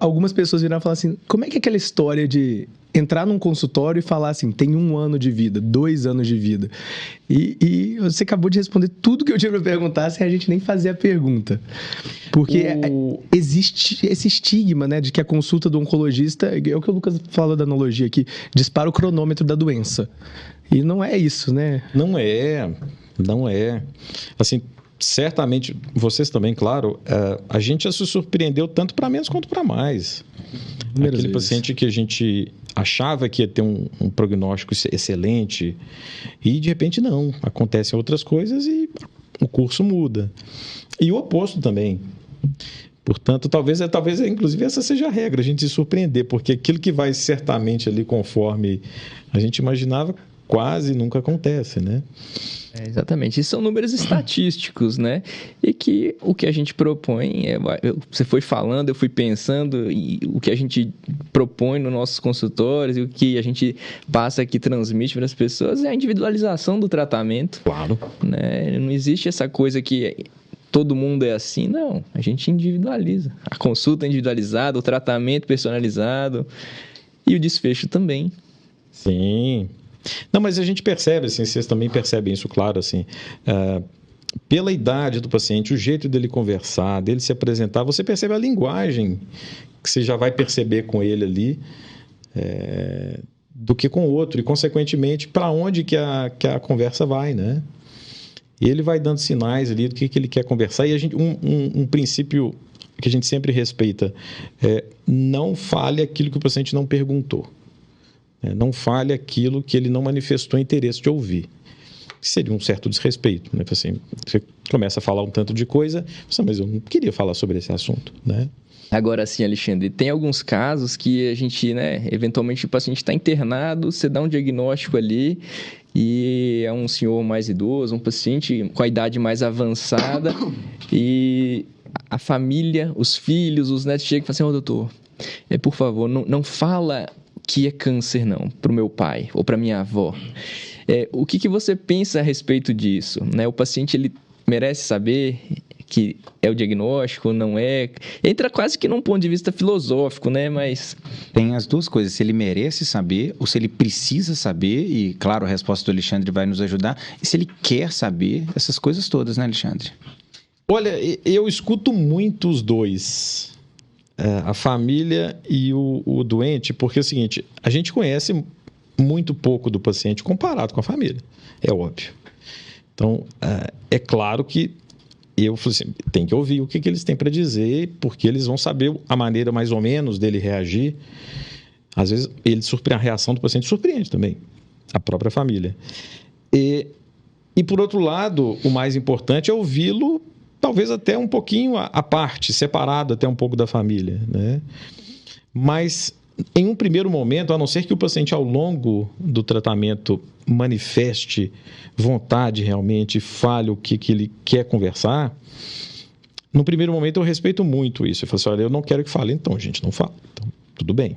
algumas pessoas viraram e falaram assim, como é que é aquela história de entrar num consultório e falar assim, tem 1 ano de vida, 2 anos de vida. E você acabou de responder tudo que eu tinha para perguntar sem a gente nem fazer a pergunta. Porque existe esse estigma, né, de que a consulta do oncologista, é o que o Lucas falou da analogia aqui, dispara o cronômetro da doença. E não é isso, né? Não é. Assim, certamente, vocês também, claro, a gente já se surpreendeu tanto para menos quanto para mais. Aquele paciente que a gente achava que ia ter um prognóstico excelente e, de repente, não. Acontecem outras coisas e o curso muda. E o oposto também. Portanto, talvez inclusive, essa seja a regra, a gente se surpreender, porque aquilo que vai certamente ali conforme a gente imaginava quase nunca acontece, né? Exatamente. Isso são números estatísticos, né? E que o que a gente propõe, você foi falando, eu fui pensando, e o que a gente propõe nos nossos consultórios e o que a gente passa aqui, transmite para as pessoas é a individualização do tratamento. Claro. Né? Não existe essa coisa que todo mundo é assim, não. A gente individualiza. A consulta é individualizada, o tratamento personalizado e o desfecho também. Sim. Não, mas a gente percebe, assim, vocês também percebem isso, claro, assim, pela idade do paciente, o jeito dele conversar, dele se apresentar, você percebe a linguagem que você já vai perceber com ele ali, do que com o outro, e consequentemente, para onde que a conversa vai, né? E ele vai dando sinais ali do que ele quer conversar, e a gente, um princípio que a gente sempre respeita não fale aquilo que o paciente não perguntou. Não fale aquilo que ele não manifestou interesse de ouvir. Seria um certo desrespeito, né? Assim, você começa a falar um tanto de coisa, mas eu não queria falar sobre esse assunto, né? Agora sim, Alexandre, tem alguns casos que a gente, né, eventualmente o paciente está internado, você dá um diagnóstico ali e é um senhor mais idoso, um paciente com a idade mais avançada, e a família, os filhos, os netos chegam e falam assim: doutor, por favor, não fala que é câncer não, para o meu pai ou para minha avó. O que você pensa a respeito disso? Né? O paciente, ele merece saber que é o diagnóstico, não é? Entra quase que num ponto de vista filosófico, né? Mas tem as duas coisas, se ele merece saber ou se ele precisa saber, e claro, a resposta do Alexandre vai nos ajudar, e se ele quer saber essas coisas todas, né, Alexandre? Olha, eu escuto muito os dois, a família e o doente, porque é o seguinte, a gente conhece muito pouco do paciente comparado com a família, é óbvio. Então, é claro que eu falei assim, tem que ouvir o que eles têm para dizer, porque eles vão saber a maneira mais ou menos dele reagir. Às vezes, a reação do paciente surpreende também, a própria família. E por outro lado, o mais importante é ouvi-lo, talvez até um pouquinho à parte, separado até um pouco da família, né? Mas, em um primeiro momento, a não ser que o paciente, ao longo do tratamento, manifeste vontade realmente, fale o que ele quer conversar, no primeiro momento eu respeito muito isso. Eu falo assim, olha, eu não quero que fale, então, gente, não fala. Então, tudo bem.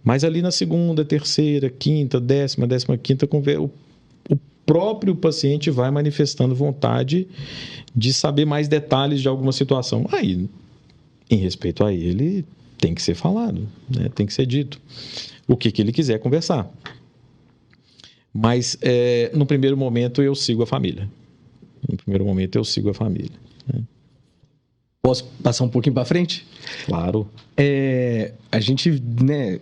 Mas ali na segunda, terceira, quinta, 15ª conversa, o próprio paciente vai manifestando vontade de saber mais detalhes de alguma situação. Aí, em respeito a ele, tem que ser falado, né? Tem que ser dito o que ele quiser conversar. Mas, no primeiro momento, eu sigo a família. Né? Posso passar um pouquinho para frente? Claro. A gente, né,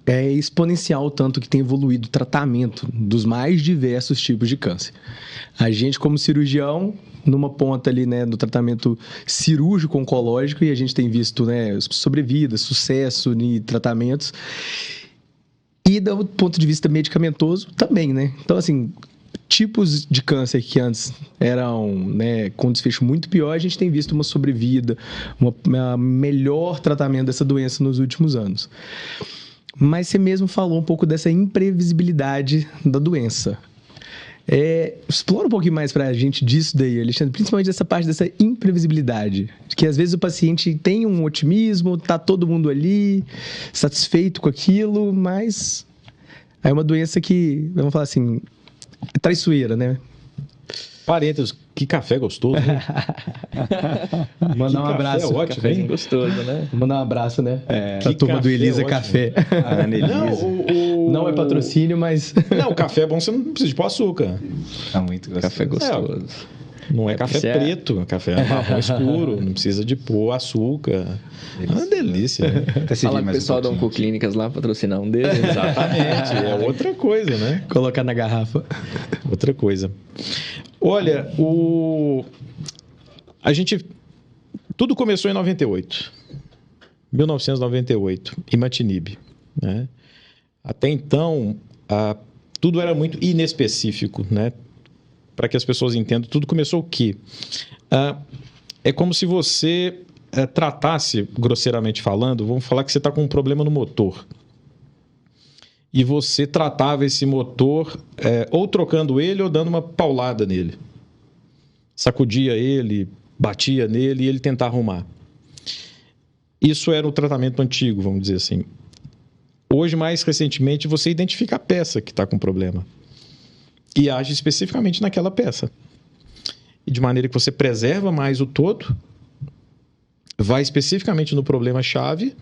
é exponencial o tanto que tem evoluído o tratamento dos mais diversos tipos de câncer. A gente, como cirurgião, numa ponta ali, né, no tratamento cirúrgico oncológico, e a gente tem visto, né, sobrevida, sucesso em tratamentos. E do ponto de vista medicamentoso também, né? Então, assim, tipos de câncer que antes eram, né, com desfecho muito pior, a gente tem visto uma sobrevida, uma melhor tratamento dessa doença nos últimos anos. Mas você mesmo falou um pouco dessa imprevisibilidade da doença. Explora um pouquinho mais pra gente disso daí, Alexandre, principalmente dessa parte dessa imprevisibilidade, que às vezes o paciente tem um otimismo, tá todo mundo ali, satisfeito com aquilo, mas é uma doença que, vamos falar assim, é traiçoeira, né? Parênteses, que café gostoso, né? Mandar um abraço. É ótimo, hein? gostoso, né? Mandar um abraço, né? Que a turma do Elisa café Café. A Ana Elisa. Não é patrocínio, mas... Não, o café é bom, você não precisa de pôr açúcar. Tá muito gostoso. Café gostoso. Não é café preto, café marrom escuro, não precisa de pôr açúcar. É uma delícia, né? Fala com o pessoal da Oncoclínicas lá, patrocinar um deles. Exatamente, é outra coisa, né? Colocar na garrafa. Outra coisa. Olha, tudo começou em 1998, Imatinib, né? Até então, tudo era muito inespecífico, né? Para que as pessoas entendam, tudo começou o quê? É como se você tratasse, grosseiramente falando, vamos falar que você está com um problema no motor. E você tratava esse motor ou trocando ele ou dando uma paulada nele. Sacudia ele, batia nele e ele tentava arrumar. Isso era o tratamento antigo, vamos dizer assim. Hoje, mais recentemente, você identifica a peça que está com problema e age especificamente naquela peça. E de maneira que você preserva mais o todo, vai especificamente no problema-chave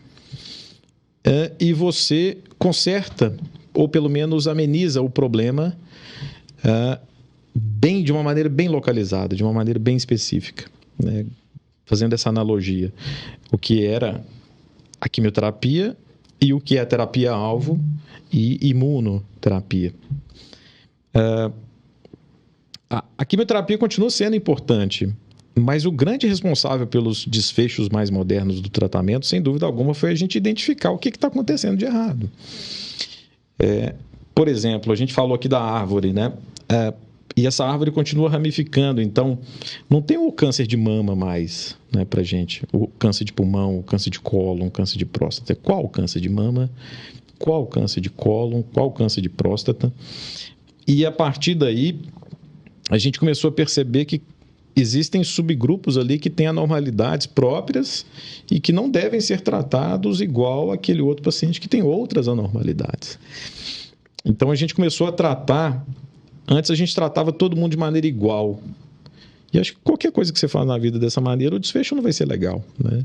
e você conserta, ou pelo menos ameniza o problema de uma maneira bem localizada, de uma maneira bem específica, né? Fazendo essa analogia. O que era a quimioterapia e o que é a terapia-alvo e imunoterapia. A quimioterapia continua sendo importante, mas o grande responsável pelos desfechos mais modernos do tratamento, sem dúvida alguma, foi a gente identificar o que está acontecendo de errado. Por exemplo, a gente falou aqui da árvore, né? E essa árvore continua ramificando, então não tem o câncer de mama mais, né, para gente. O câncer de pulmão, o câncer de cólon, o câncer de próstata. Qual o câncer de mama? Qual o câncer de cólon? Qual o câncer de próstata? E a partir daí, a gente começou a perceber que existem subgrupos ali que têm anormalidades próprias e que não devem ser tratados igual aquele outro paciente que tem outras anormalidades. Então, a gente começou a tratar... Antes, a gente tratava todo mundo de maneira igual. E acho que qualquer coisa que você faz na vida dessa maneira, o desfecho não vai ser legal, né?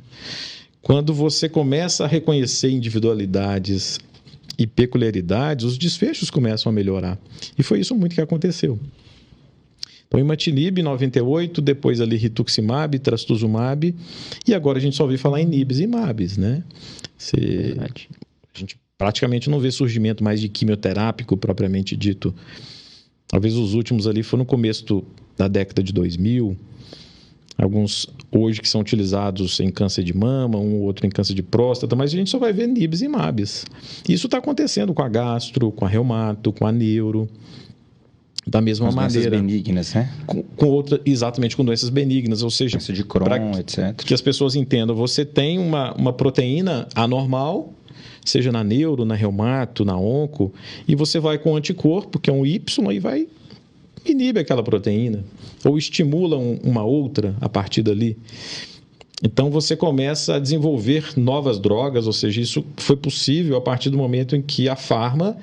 Quando você começa a reconhecer individualidades e peculiaridades, os desfechos começam a melhorar. E foi isso muito que aconteceu. Então, imatinib em 98, depois ali rituximab, trastuzumab, e agora a gente só ouviu falar em nibs e mabs, né? A gente praticamente não vê surgimento mais de quimioterápico propriamente dito. Talvez os últimos ali foram no começo da década de 2000, alguns hoje que são utilizados em câncer de mama, um ou outro em câncer de próstata, mas a gente só vai ver nibs e mabs. Isso está acontecendo com a gastro, com a reumato, com a neuro, da mesma maneira. Doenças benignas, né? Exatamente, com doenças benignas, ou seja... Doença de Crohn, etc. Que as pessoas entendam, você tem uma proteína anormal, seja na neuro, na reumato, na onco, e você vai com anticorpo, que é um Y, e vai inibe aquela proteína, ou estimula uma outra a partir dali. Então, você começa a desenvolver novas drogas, ou seja, isso foi possível a partir do momento em que a farma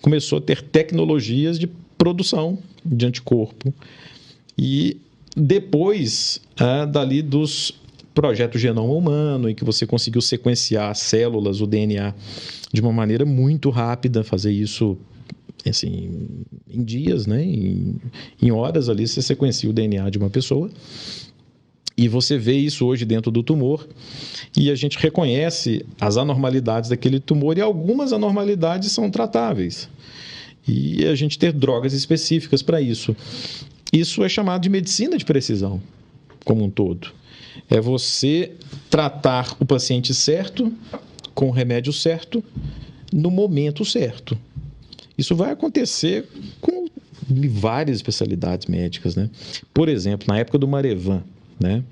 começou a ter tecnologias de produção de anticorpo. E depois, dali dos projetos Genoma Humano, em que você conseguiu sequenciar as células, o DNA, de uma maneira muito rápida, fazer isso assim, em dias, né? Em horas ali, você sequencia o DNA de uma pessoa. E você vê isso hoje dentro do tumor, e a gente reconhece as anormalidades daquele tumor, e algumas anormalidades são tratáveis. E a gente ter drogas específicas para isso. Isso é chamado de medicina de precisão, como um todo. É você tratar o paciente certo, com o remédio certo, no momento certo. Isso vai acontecer com várias especialidades médicas, né? Por exemplo, na época do Marevan, né?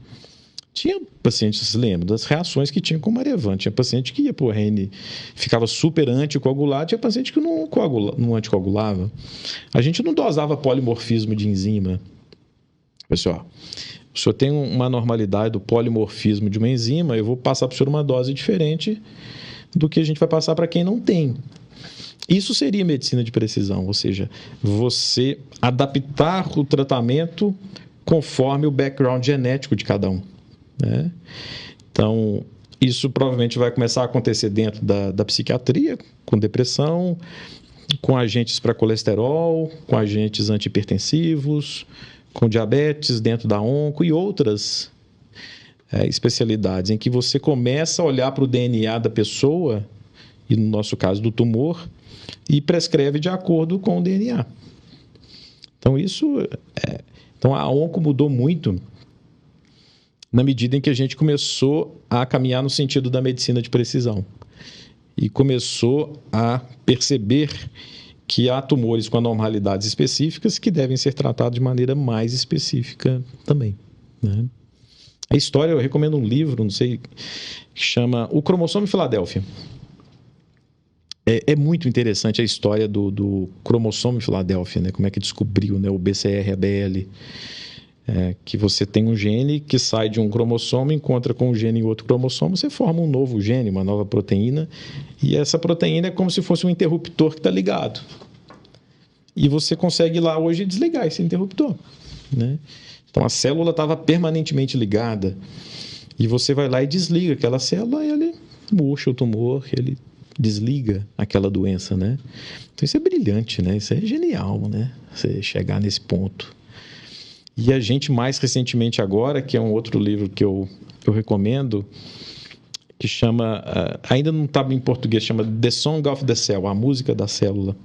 Tinha pacientes, vocês lembram das reações que tinha com o Marevan. Tinha paciente que ia por RN, ficava super anticoagulado, tinha paciente que não anticoagulava. A gente não dosava polimorfismo de enzima. Pessoal, o senhor tem uma anormalidade do polimorfismo de uma enzima, eu vou passar para o senhor uma dose diferente do que a gente vai passar para quem não tem. Isso seria medicina de precisão, ou seja, você adaptar o tratamento conforme o background genético de cada um, né? Então, isso provavelmente vai começar a acontecer dentro da psiquiatria, com depressão, com agentes para colesterol, com agentes antihipertensivos, com diabetes dentro da onco e outras especialidades, em que você começa a olhar para o DNA da pessoa, e no nosso caso do tumor, e prescreve de acordo com o DNA. Então, então a onco mudou muito na medida em que a gente começou a caminhar no sentido da medicina de precisão e começou a perceber que há tumores com anormalidades específicas que devem ser tratados de maneira mais específica também, né? A história, eu recomendo um livro, não sei, que chama O Cromossomo Filadélfia. É muito interessante a história do cromossomo Filadélfia, né? Como é que descobriu, né, o BCR-ABL. Que você tem um gene que sai de um cromossomo, encontra com um gene em outro cromossomo, você forma um novo gene, uma nova proteína, e essa proteína é como se fosse um interruptor que está ligado. E você consegue lá hoje desligar esse interruptor, né? Então a célula estava permanentemente ligada, e você vai lá e desliga aquela célula, e ele murcha o tumor, ele desliga aquela doença, né? Então isso é brilhante, né? Isso é genial, né? Você chegar nesse ponto. E a gente, mais recentemente agora, que é um outro livro que eu recomendo, que chama, ainda não estava em português, chama The Song of the Cell, a música da célula,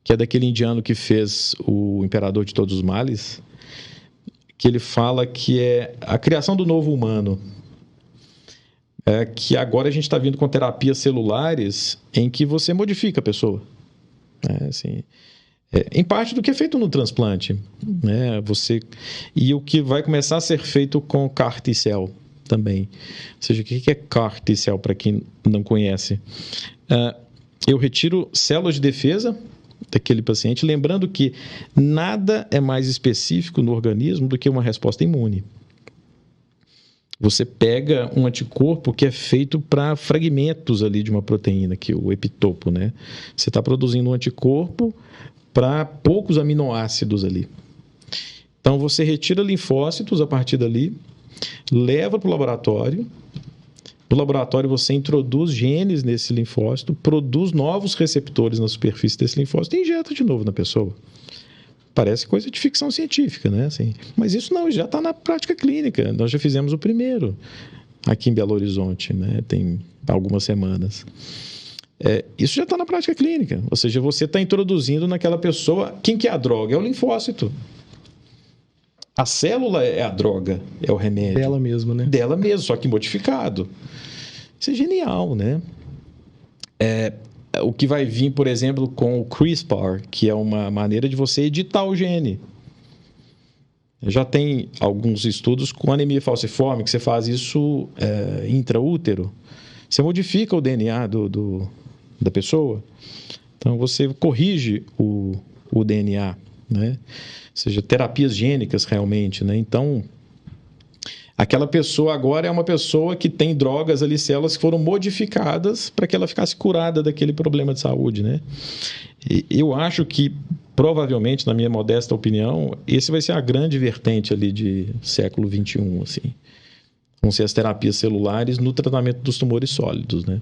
que é daquele indiano que fez o Imperador de Todos os Males, que ele fala que é a criação do novo humano, que agora a gente está vindo com terapias celulares em que você modifica a pessoa. Em parte do que é feito no transplante, né? E o que vai começar a ser feito com CAR T-cell também. Ou seja, o que é CAR T-cell, para quem não conhece? Eu retiro células de defesa daquele paciente, lembrando que nada é mais específico no organismo do que uma resposta imune. Você pega um anticorpo que é feito para fragmentos ali de uma proteína, que é o epitopo, né? Você está produzindo um anticorpo para poucos aminoácidos ali. Então, você retira linfócitos a partir dali, leva para o laboratório. No laboratório, você introduz genes nesse linfócito, produz novos receptores na superfície desse linfócito e injeta de novo na pessoa. Parece coisa de ficção científica, né? Assim, mas isso não, já está na prática clínica. Nós já fizemos o primeiro aqui em Belo Horizonte, né? Tem algumas semanas. Isso já está na prática clínica. Ou seja, você está introduzindo naquela pessoa... Quem que é a droga? É o linfócito. A célula é a droga, é o remédio. Dela mesmo, né? Dela mesmo, só que modificado. Isso é genial, né? O que vai vir, por exemplo, com o CRISPR, que é uma maneira de você editar o gene. Já tem alguns estudos com anemia falciforme, que você faz isso intraútero. Você modifica o DNA da pessoa. Então, você corrige o DNA, né? Ou seja, terapias gênicas realmente, né? Então, aquela pessoa agora é uma pessoa que tem drogas ali, células que foram modificadas para que ela ficasse curada daquele problema de saúde, né? E eu acho que, provavelmente, na minha modesta opinião, esse vai ser a grande vertente ali de século XXI, assim. Vão ser as terapias celulares no tratamento dos tumores sólidos, né?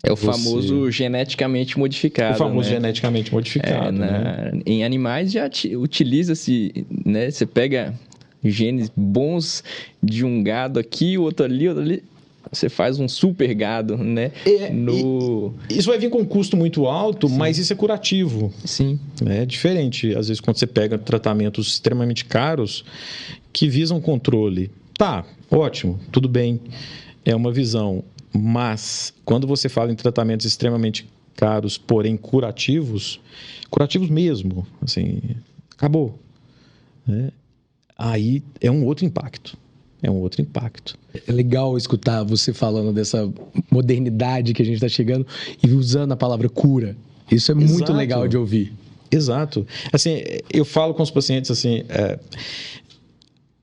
É o famoso geneticamente modificado. O famoso né? geneticamente modificado. Né? Em animais já utiliza-se, né? Você pega genes bons de um gado aqui, outro ali. Você faz um super gado, né? Isso vai vir com um custo muito alto, sim, mas isso é curativo. Sim. É diferente, às vezes, quando você pega tratamentos extremamente caros que visam controle. Tá, ótimo, tudo bem. É uma visão. Mas, quando você fala em tratamentos extremamente caros, porém curativos mesmo, assim, acabou. Né? Aí é um outro impacto. É legal escutar você falando dessa modernidade que a gente está chegando e usando a palavra cura. Isso é muito legal de ouvir. Exato. Assim, eu falo com os pacientes assim,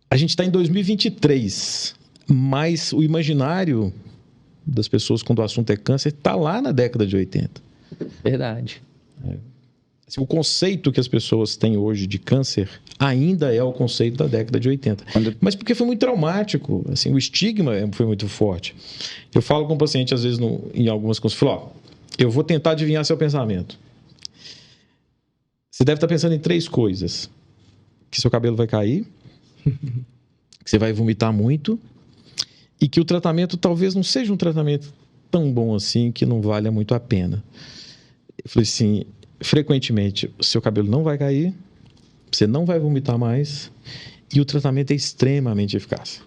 a gente está em 2023, mas o imaginário das pessoas quando o assunto é câncer está lá na década de 80. Verdade. Assim, o conceito que as pessoas têm hoje de câncer ainda é o conceito da década de 80. Mas porque foi muito traumático. Assim, o estigma foi muito forte. Eu falo com o paciente, às vezes, em algumas consultas, falo, eu vou tentar adivinhar seu pensamento. Você deve estar pensando em 3 coisas. Que seu cabelo vai cair, que você vai vomitar muito e que o tratamento talvez não seja um tratamento tão bom assim que não valha muito a pena. Eu falei assim, frequentemente, o seu cabelo não vai cair, você não vai vomitar mais e o tratamento é extremamente eficaz.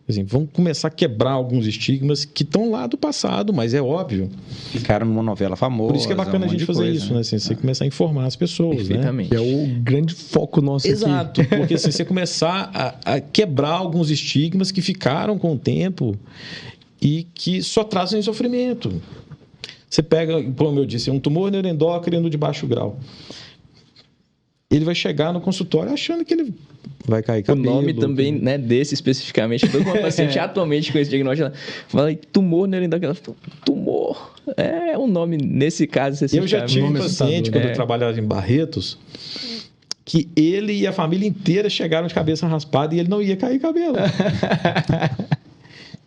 Assim, vamos começar a quebrar alguns estigmas que estão lá do passado, mas é óbvio. Ficaram numa novela famosa. Por isso que é bacana a gente fazer isso, né? Assim, você começar a informar as pessoas. Perfeitamente. Né? É o grande foco nosso Exato, aqui. porque assim, você começar a quebrar alguns estigmas que ficaram com o tempo e que só trazem sofrimento. Você pega, como eu disse, um tumor neuroendócrino de baixo grau. Ele vai chegar no consultório achando que ele vai cair cabelo. O nome também, né, desse especificamente. Estou com uma paciente atualmente com esse diagnóstico. Ela fala tumor neuroendócrino. Tumor. É um nome, nesse caso, eu já tive um paciente, quando eu trabalhava em Barretos, que ele e a família inteira chegaram de cabeça raspada e ele não ia cair cabelo.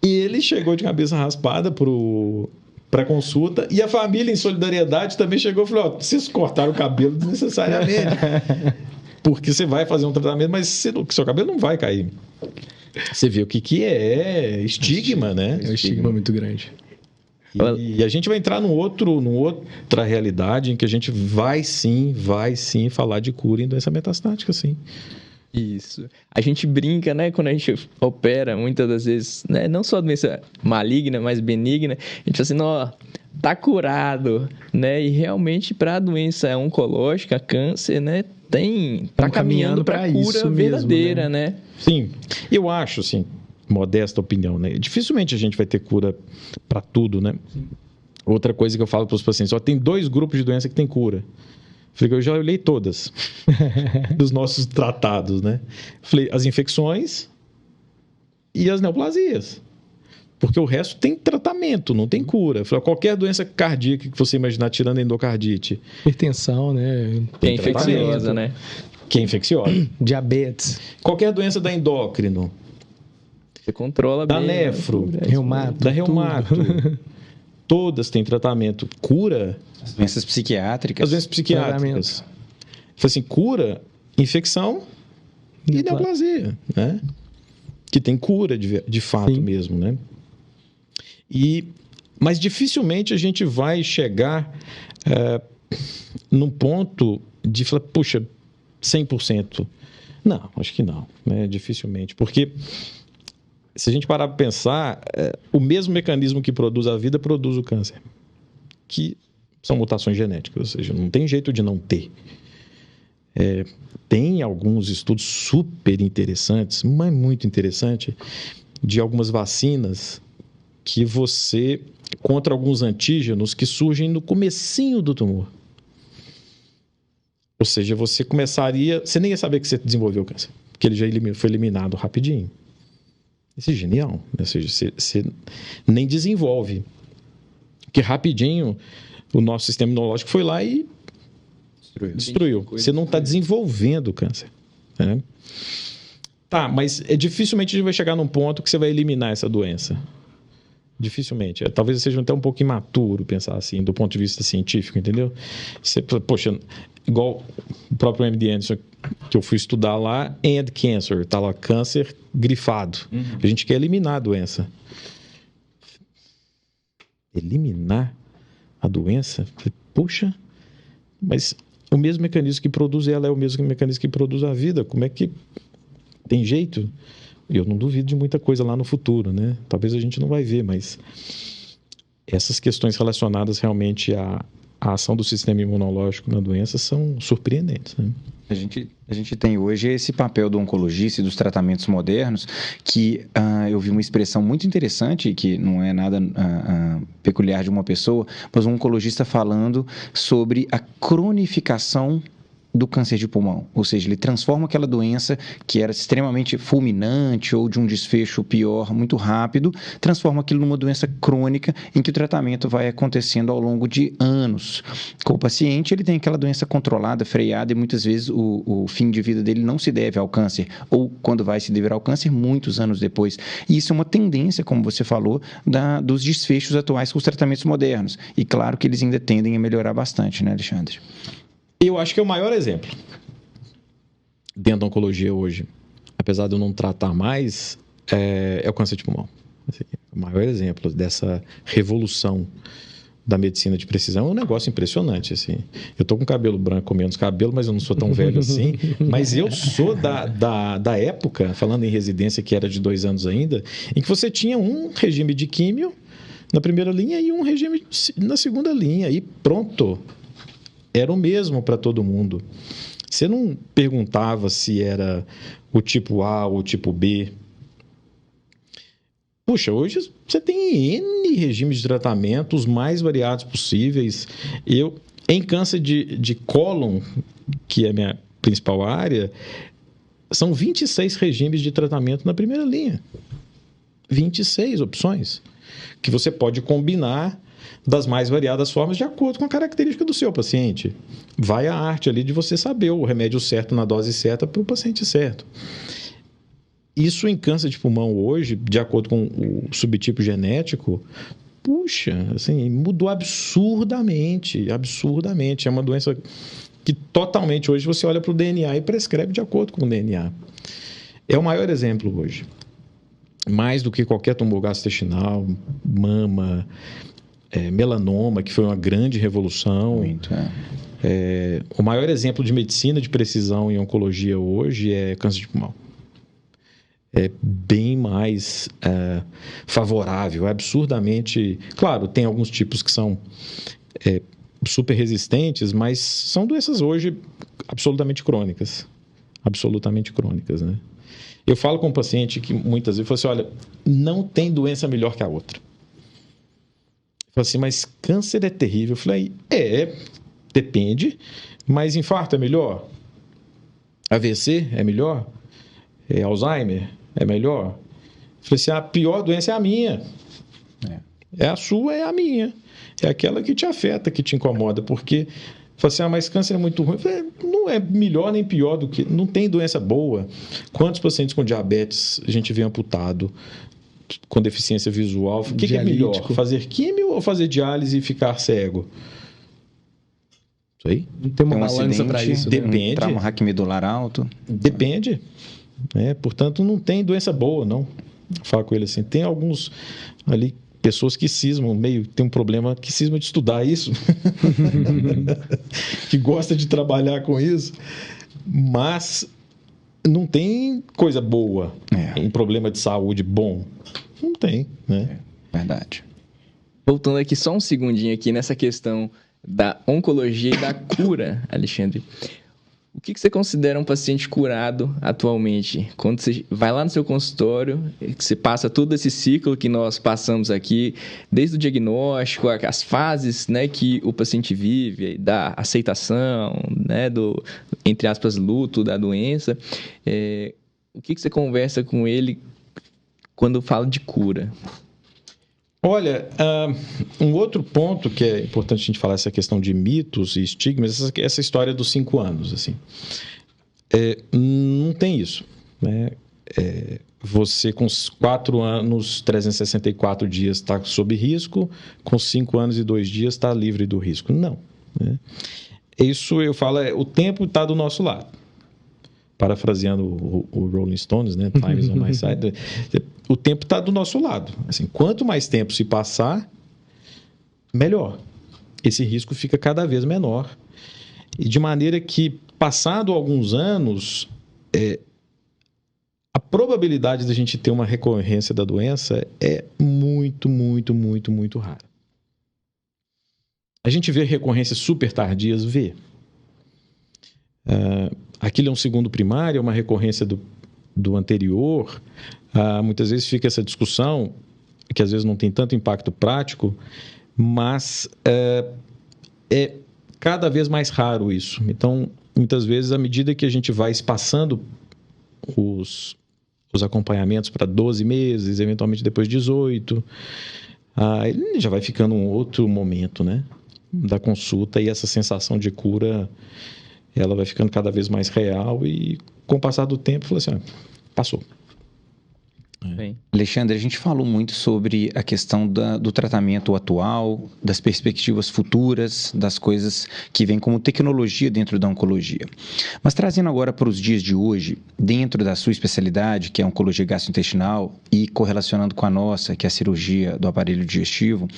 E ele chegou de cabeça raspada para consulta e a família, em solidariedade, também chegou e falou: vocês cortaram o cabelo desnecessariamente. Porque você vai fazer um tratamento, mas o seu cabelo não vai cair. Você vê o que é estigma, né? É um estigma muito grande. E a gente vai entrar numa outra realidade em que a gente vai sim falar de cura em doença metastática, sim. Isso. A gente brinca, né, quando a gente opera, muitas das vezes, né, não só doença maligna, mas benigna, a gente fala assim, ó, tá curado, né, e realmente para a doença oncológica, câncer, né, tá caminhando para a cura verdadeira, mesmo, né? Sim, eu acho, assim, modesta opinião, né, dificilmente a gente vai ter cura para tudo, né? Outra coisa que eu falo para os pacientes, só tem 2 grupos de doença que tem cura. Falei, eu já olhei todas dos nossos tratados, né? Falei, as infecções e as neoplasias. Porque o resto tem tratamento, não tem cura. Falei, qualquer doença cardíaca que você imaginar, tirando a endocardite. Hipertensão, né? Que é infecciosa, né? Que é infecciosa. Diabetes. Qualquer doença da endócrino. Você controla Da bem. nefro. Reumato. Da reumato. Todas têm tratamento. Cura. As doenças psiquiátricas. As doenças psiquiátricas. Falei assim, cura, infecção e neoplasia, né? Que tem cura de fato. Sim. Mesmo, né? Mas dificilmente a gente vai chegar num ponto de falar, puxa, 100%. Não, acho que não, né? Dificilmente. Porque se a gente parar para pensar, o mesmo mecanismo que produz a vida produz o câncer. Que são mutações genéticas, ou seja, não tem jeito de não ter. Tem alguns estudos super interessantes, mas muito interessante, de algumas vacinas que você, contra alguns antígenos que surgem no comecinho do tumor. Ou seja, você nem ia saber que você desenvolveu o câncer, porque ele já foi eliminado rapidinho. Isso é genial, né? Ou seja, você nem desenvolve, porque rapidinho o nosso sistema imunológico foi lá e destruiu. Você não está desenvolvendo o câncer, né? Tá, mas dificilmente a gente vai chegar num ponto que você vai eliminar essa doença. Dificilmente. Talvez seja até um pouco imaturo pensar assim, do ponto de vista científico, entendeu? Você, poxa, igual o próprio MD Anderson, que eu fui estudar lá, end cancer, tá lá, câncer grifado. A gente quer eliminar a doença. Eliminar a doença? Puxa, mas o mesmo mecanismo que produz ela é o mesmo mecanismo que produz a vida. Como é que tem jeito? Eu não duvido de muita coisa lá no futuro, né? Talvez a gente não vai ver, mas essas questões relacionadas realmente à ação do sistema imunológico na doença são surpreendentes, né? A gente tem hoje esse papel do oncologista e dos tratamentos modernos, que eu vi uma expressão muito interessante, que não é nada peculiar de uma pessoa, mas um oncologista falando sobre a cronificação do câncer de pulmão, ou seja, ele transforma aquela doença que era extremamente fulminante ou de um desfecho pior, muito rápido, transforma aquilo numa doença crônica em que o tratamento vai acontecendo ao longo de anos. Com o paciente, ele tem aquela doença controlada, freada e muitas vezes o fim de vida dele não se deve ao câncer, ou quando vai se dever ao câncer, muitos anos depois. E isso é uma tendência, como você falou, dos desfechos atuais com os tratamentos modernos. E claro que eles ainda tendem a melhorar bastante, né, Alexandre? Eu acho que é o maior exemplo dentro da oncologia hoje, apesar de eu não tratar mais, é o câncer de pulmão. Assim, o maior exemplo dessa revolução da medicina de precisão é um negócio impressionante. Assim. Eu tô com cabelo branco, com menos cabelo, mas eu não sou tão velho assim. Mas eu sou da época, falando em residência, que era de 2 anos ainda, em que você tinha um regime de químio na primeira linha e um regime na segunda linha, e pronto. Era o mesmo para todo mundo. Você não perguntava se era o tipo A ou o tipo B. Puxa, hoje você tem N regimes de tratamento, os mais variados possíveis. Em câncer de cólon, que é a minha principal área, são 26 regimes de tratamento na primeira linha. 26 opções que você pode combinar das mais variadas formas de acordo com a característica do seu paciente. Vai a arte ali de você saber o remédio certo na dose certa para o paciente certo. Isso em câncer de pulmão hoje, de acordo com o subtipo genético, puxa, assim, mudou absurdamente. É uma doença que totalmente hoje você olha para o DNA e prescreve de acordo com o DNA. É o maior exemplo hoje. Mais do que qualquer tumor gastrointestinal, mama, melanoma, que foi uma grande revolução. Muito, o maior exemplo de medicina de precisão em oncologia hoje é câncer de pulmão. É bem mais favorável, absurdamente... Claro, tem alguns tipos que são super resistentes, mas são doenças hoje absolutamente crônicas. Absolutamente crônicas, né? Eu falo com um paciente que muitas vezes fala assim, olha, não tem doença melhor que a outra. assim, mas câncer é terrível. Eu falei, depende, mas infarto é melhor? AVC é melhor? Alzheimer é melhor? Eu falei assim, a pior doença é a minha. É a sua, é a minha. É aquela que te afeta, que te incomoda, porque... Falei assim, mas câncer é muito ruim. Falei, não é melhor nem pior do que... Não tem doença boa. Quantos pacientes com diabetes a gente vê amputado, com deficiência visual? O que é melhor? Fazer químio ou fazer diálise e ficar cego? Isso aí? Não tem uma balança para isso. Depende. Um trauma raquimedular alto. Depende. Portanto, não tem doença boa, não. Fala com ele assim. Tem alguns ali... Pessoas que cismam, tem um problema que cismam de estudar isso, que gosta de trabalhar com isso, mas não tem coisa boa em problema de saúde bom. Não tem, né? Verdade. Voltando aqui só um segundinho aqui nessa questão da oncologia e da cura, Alexandre. O que você considera um paciente curado atualmente? Quando você vai lá no seu consultório, que você passa todo esse ciclo que nós passamos aqui, desde o diagnóstico, as fases, né, que o paciente vive, da aceitação, né, do, entre aspas, luto da doença. O que você conversa com ele quando fala de cura? Olha, um outro ponto que é importante a gente falar, essa questão de mitos e estigmas, essa história dos 5 anos, assim. Não tem isso, né? Você com 4 anos, 364 dias está sob risco, com 5 anos e 2 dias está livre do risco. Não, né? Isso eu falo, o tempo está do nosso lado. Parafraseando o Rolling Stones, né? Time is on my side. O tempo está do nosso lado. Assim, quanto mais tempo se passar, melhor. Esse risco fica cada vez menor. E de maneira que, passado alguns anos, a probabilidade de a gente ter uma recorrência da doença é muito, muito, muito, muito rara. A gente vê recorrências super tardias? Vê. Aquilo é um segundo primário, é uma recorrência do anterior. Muitas vezes fica essa discussão, que às vezes não tem tanto impacto prático, mas é cada vez mais raro isso. Então, muitas vezes, à medida que a gente vai espaçando os acompanhamentos para 12 meses, eventualmente depois 18, ele já vai ficando um outro momento, né, da consulta, e essa sensação de cura, ela vai ficando cada vez mais real, e com o passar do tempo, fala assim, passou. Bem. Alexandre, a gente falou muito sobre a questão do tratamento atual, das perspectivas futuras, das coisas que vêm como tecnologia dentro da oncologia. Mas trazendo agora para os dias de hoje, dentro da sua especialidade, que é a oncologia gastrointestinal, e correlacionando com a nossa, que é a cirurgia do aparelho digestivo,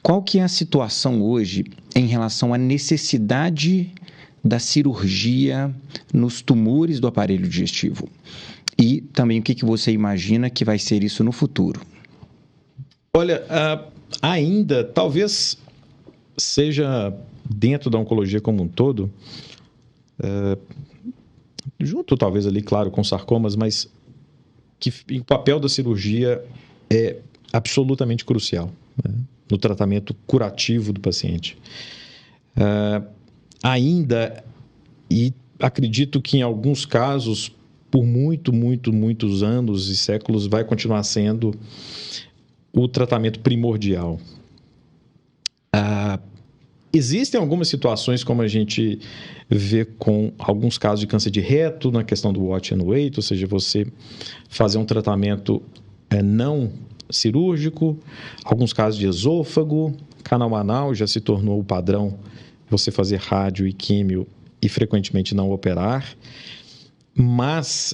qual que é a situação hoje em relação à necessidade da cirurgia nos tumores do aparelho digestivo? E também o que você imagina que vai ser isso no futuro? Olha, ainda, talvez seja dentro da oncologia como um todo, junto talvez ali, claro, com sarcomas, mas que o papel da cirurgia é absolutamente crucial, né, no tratamento curativo do paciente. Ainda, e acredito que em alguns casos, por muitos anos e séculos, vai continuar sendo o tratamento primordial. Existem algumas situações, como a gente vê com alguns casos de câncer de reto, na questão do watch and wait, ou seja, você fazer um tratamento não cirúrgico, alguns casos de esôfago, canal anal já se tornou o padrão, você fazer rádio e químio e frequentemente não operar. Mas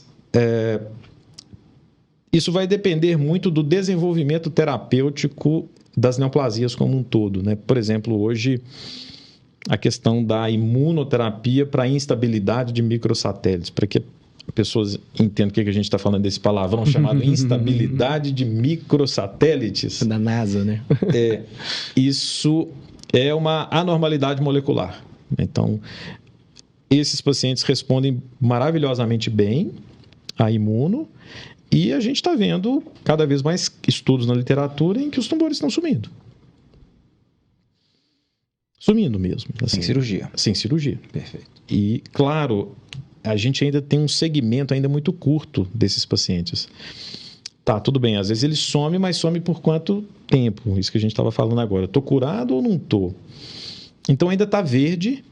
isso vai depender muito do desenvolvimento terapêutico das neoplasias como um todo, né? Por exemplo, hoje a questão da imunoterapia para instabilidade de microsatélites, para que pessoas entendam o que a gente está falando desse palavrão chamado instabilidade de microsatélites. Da NASA, né? Isso é uma anormalidade molecular. Então, esses pacientes respondem maravilhosamente bem à imuno, e a gente está vendo cada vez mais estudos na literatura em que os tumores estão sumindo. Sumindo mesmo. Assim, Sem cirurgia. Sem cirurgia. Perfeito. E, claro, a gente ainda tem um segmento ainda muito curto desses pacientes. Tá, tudo bem, às vezes ele some, mas some por quanto tempo? Isso que a gente estava falando agora. Estou curado ou não estou? Então ainda está verde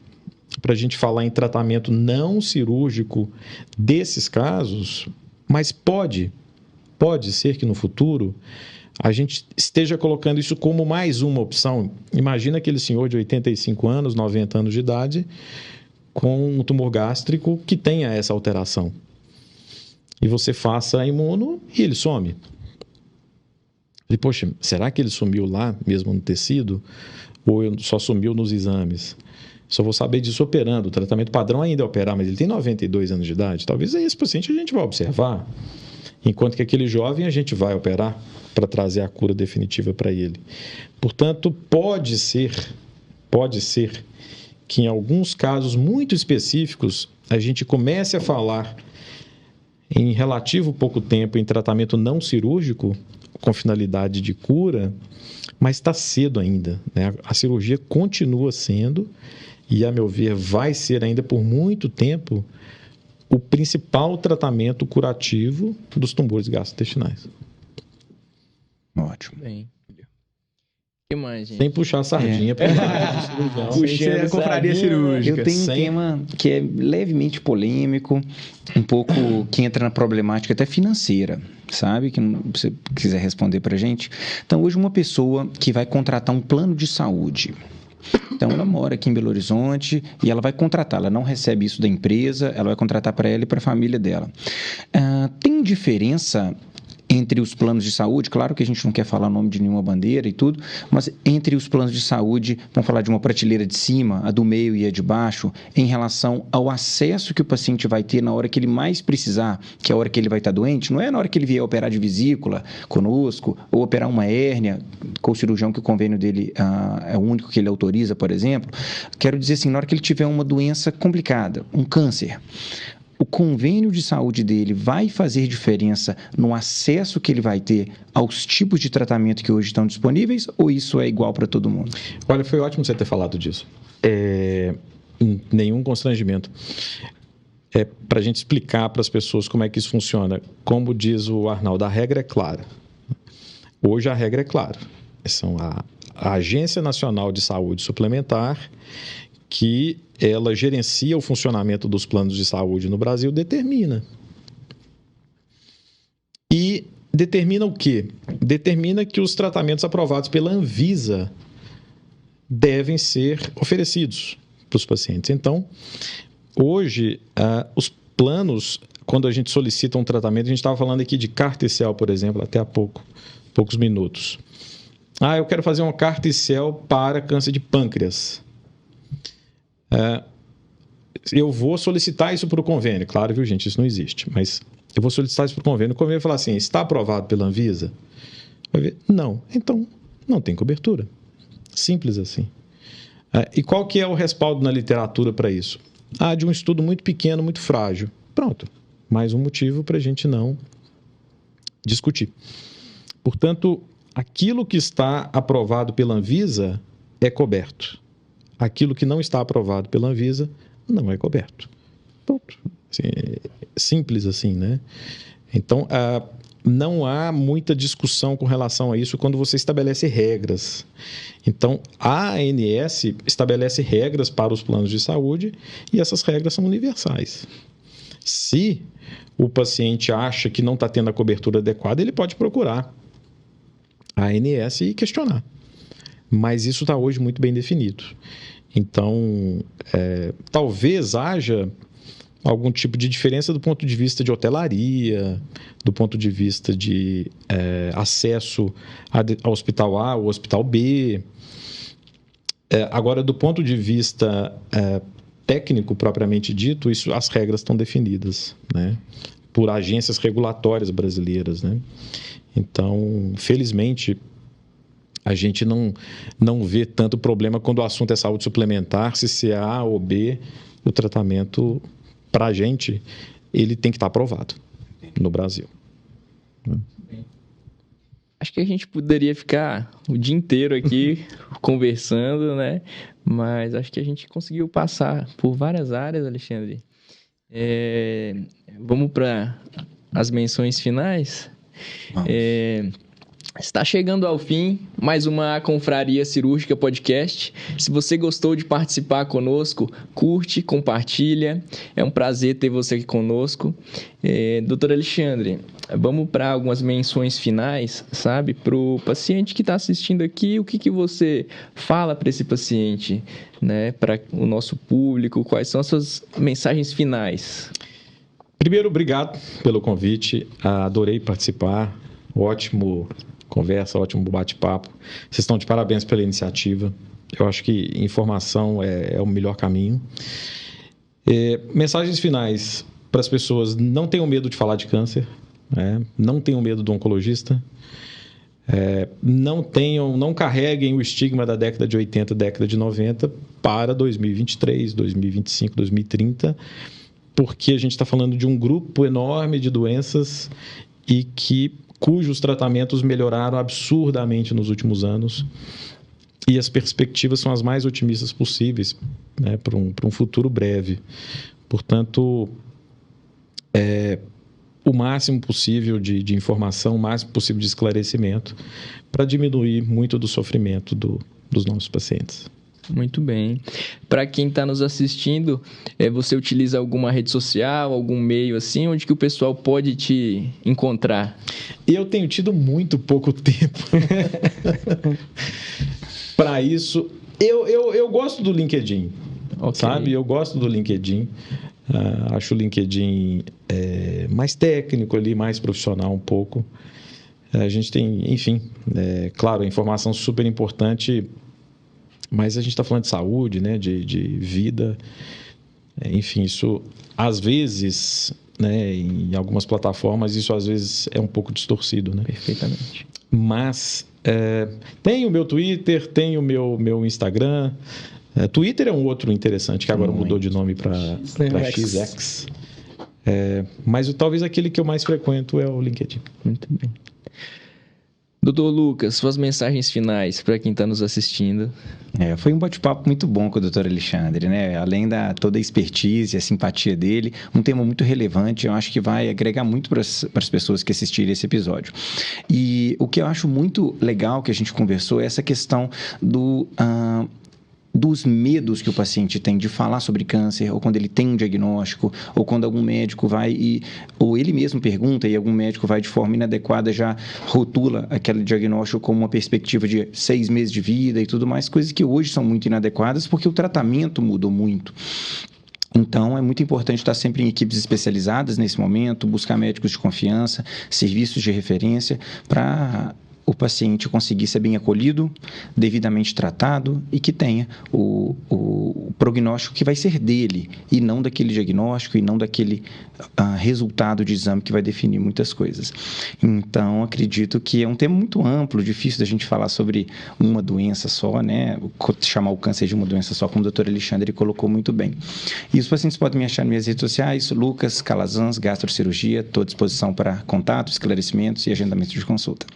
para a gente falar em tratamento não cirúrgico desses casos, mas pode ser que no futuro a gente esteja colocando isso como mais uma opção. Imagina aquele senhor de 85 anos, 90 anos de idade, com um tumor gástrico que tenha essa alteração. E você faça a imuno e ele some. E, poxa, será que ele sumiu lá mesmo no tecido? Ou só sumiu nos exames? Só vou saber disso operando. O tratamento padrão ainda é operar, mas ele tem 92 anos de idade. Talvez esse paciente a gente vai observar. Enquanto que aquele jovem a gente vai operar para trazer a cura definitiva para ele. Portanto, pode ser que em alguns casos muito específicos a gente comece a falar em relativo pouco tempo em tratamento não cirúrgico com finalidade de cura, mas está cedo ainda, né? A cirurgia continua sendo, e a meu ver vai ser ainda por muito tempo, o principal tratamento curativo dos tumores gastrointestinais. Ótimo. Bem. O que mais, gente? Sem puxar a sardinha para Puxando a confraria cirúrgica. Eu tenho um tema que é levemente polêmico, um pouco que entra na problemática até financeira, sabe? Que você quiser responder para a gente. Então, hoje uma pessoa que vai contratar um plano de saúde. Então, ela mora aqui em Belo Horizonte e ela vai contratar. Ela não recebe isso da empresa, ela vai contratar para ela e para a família dela. Tem diferença entre os planos de saúde? Claro que a gente não quer falar o nome de nenhuma bandeira e tudo, mas entre os planos de saúde, vamos falar de uma prateleira de cima, a do meio e a de baixo, em relação ao acesso que o paciente vai ter na hora que ele mais precisar, que é a hora que ele vai estar doente, não é na hora que ele vier operar de vesícula conosco, ou operar uma hérnia com o cirurgião que o convênio dele é o único que ele autoriza, por exemplo. Quero dizer assim, na hora que ele tiver uma doença complicada, um câncer, o convênio de saúde dele vai fazer diferença no acesso que ele vai ter aos tipos de tratamento que hoje estão disponíveis, ou isso é igual para todo mundo? Olha, foi ótimo você ter falado disso. Nenhum constrangimento. Para a gente explicar para as pessoas como é que isso funciona. Como diz o Arnaldo, a regra é clara. Hoje a regra é clara. São a Agência Nacional de Saúde Suplementar, que ela gerencia o funcionamento dos planos de saúde no Brasil, determina. E determina o quê? Determina que os tratamentos aprovados pela Anvisa devem ser oferecidos para os pacientes. Então, hoje, os planos, quando a gente solicita um tratamento, a gente estava falando aqui de Carticel, por exemplo, até há poucos minutos. Eu quero fazer um Carticel para câncer de pâncreas. Eu vou solicitar isso para o convênio. Claro, viu, gente? Isso não existe. Mas eu vou solicitar isso para o convênio. O convênio vai falar assim, está aprovado pela Anvisa? Vai ver, não. Então, não tem cobertura. Simples assim. E qual que é o respaldo na literatura para isso? De um estudo muito pequeno, muito frágil. Pronto. Mais um motivo para a gente não discutir. Portanto, aquilo que está aprovado pela Anvisa é coberto. Aquilo que não está aprovado pela Anvisa não é coberto. Pronto. Assim, simples assim, né? Então, não há muita discussão com relação a isso quando você estabelece regras. Então, a ANS estabelece regras para os planos de saúde e essas regras são universais. Se o paciente acha que não está tendo a cobertura adequada, ele pode procurar a ANS e questionar. Mas isso está hoje muito bem definido. Então, talvez haja algum tipo de diferença do ponto de vista de hotelaria, do ponto de vista de acesso ao hospital A ou hospital B. Agora, do ponto de vista técnico propriamente dito, as regras estão definidas, né, por agências regulatórias brasileiras, né? Então, felizmente, a gente não vê tanto problema quando o assunto é saúde suplementar, se é A ou B, o tratamento, para a gente, ele tem que estar aprovado no Brasil. Acho que a gente poderia ficar o dia inteiro aqui conversando, né? Mas acho que a gente conseguiu passar por várias áreas, Alexandre. Vamos para as menções finais. Está chegando ao fim mais uma Confraria Cirúrgica Podcast. Se você gostou de participar conosco, curte, compartilha. É um prazer ter você aqui conosco. Doutor Alexandre, vamos para algumas menções finais, sabe? Para o paciente que está assistindo aqui, o que você fala para esse paciente, né? Para o nosso público, quais são as suas mensagens finais? Primeiro, obrigado pelo convite. Adorei participar. Ótimo conversa, ótimo bate-papo. Vocês estão de parabéns pela iniciativa. Eu acho que informação é o melhor caminho. Mensagens finais para as pessoas: não tenham medo de falar de câncer, não tenham medo do oncologista, não carreguem o estigma da década de 80, década de 90 para 2023, 2025, 2030, porque a gente está falando de um grupo enorme de doenças e cujos tratamentos melhoraram absurdamente nos últimos anos, e as perspectivas são as mais otimistas possíveis, né, para um futuro breve. Portanto, o máximo possível de informação, o máximo possível de esclarecimento, para diminuir muito do sofrimento dos nossos pacientes. Muito bem. Para quem está nos assistindo, você utiliza alguma rede social, algum meio assim, onde que o pessoal pode te encontrar? Eu tenho tido muito pouco tempo para isso. Eu gosto do LinkedIn, okay. Sabe? Eu gosto do LinkedIn. Acho o LinkedIn mais técnico ali, mais profissional um pouco. A gente tem, enfim, claro, a informação super importante, mas a gente está falando de saúde, né, de vida, enfim, isso às vezes, né, em algumas plataformas, isso às vezes é um pouco distorcido, né? Perfeitamente. Mas tem o meu Twitter, tem o meu Instagram. Twitter é um outro interessante, que agora mudou de nome para XX. Mas talvez aquele que eu mais frequento é o LinkedIn. Muito bem. Doutor Lucas, suas mensagens finais para quem está nos assistindo. Foi um bate-papo muito bom com o doutor Alexandre, né? Além da toda a expertise e a simpatia dele, um tema muito relevante, eu acho que vai agregar muito para as pessoas que assistirem esse episódio. E o que eu acho muito legal que a gente conversou é essa questão dos medos que o paciente tem de falar sobre câncer, ou quando ele tem um diagnóstico, ou quando algum médico vai ou ele mesmo pergunta e algum médico vai de forma inadequada, já rotula aquele diagnóstico como uma perspectiva de 6 meses de vida e tudo mais, coisas que hoje são muito inadequadas porque o tratamento mudou muito. Então, é muito importante estar sempre em equipes especializadas nesse momento, buscar médicos de confiança, serviços de referência para o paciente conseguir ser bem acolhido, devidamente tratado e que tenha o prognóstico que vai ser dele e não daquele diagnóstico e não daquele resultado de exame que vai definir muitas coisas. Então, acredito que é um tema muito amplo, difícil da gente falar sobre uma doença só, né? Chamar o câncer de uma doença só, como o doutor Alexandre colocou muito bem. E os pacientes podem me achar nas minhas redes sociais, Lucas Calazans, Gastrocirurgia, estou à disposição para contato, esclarecimentos e agendamento de consulta.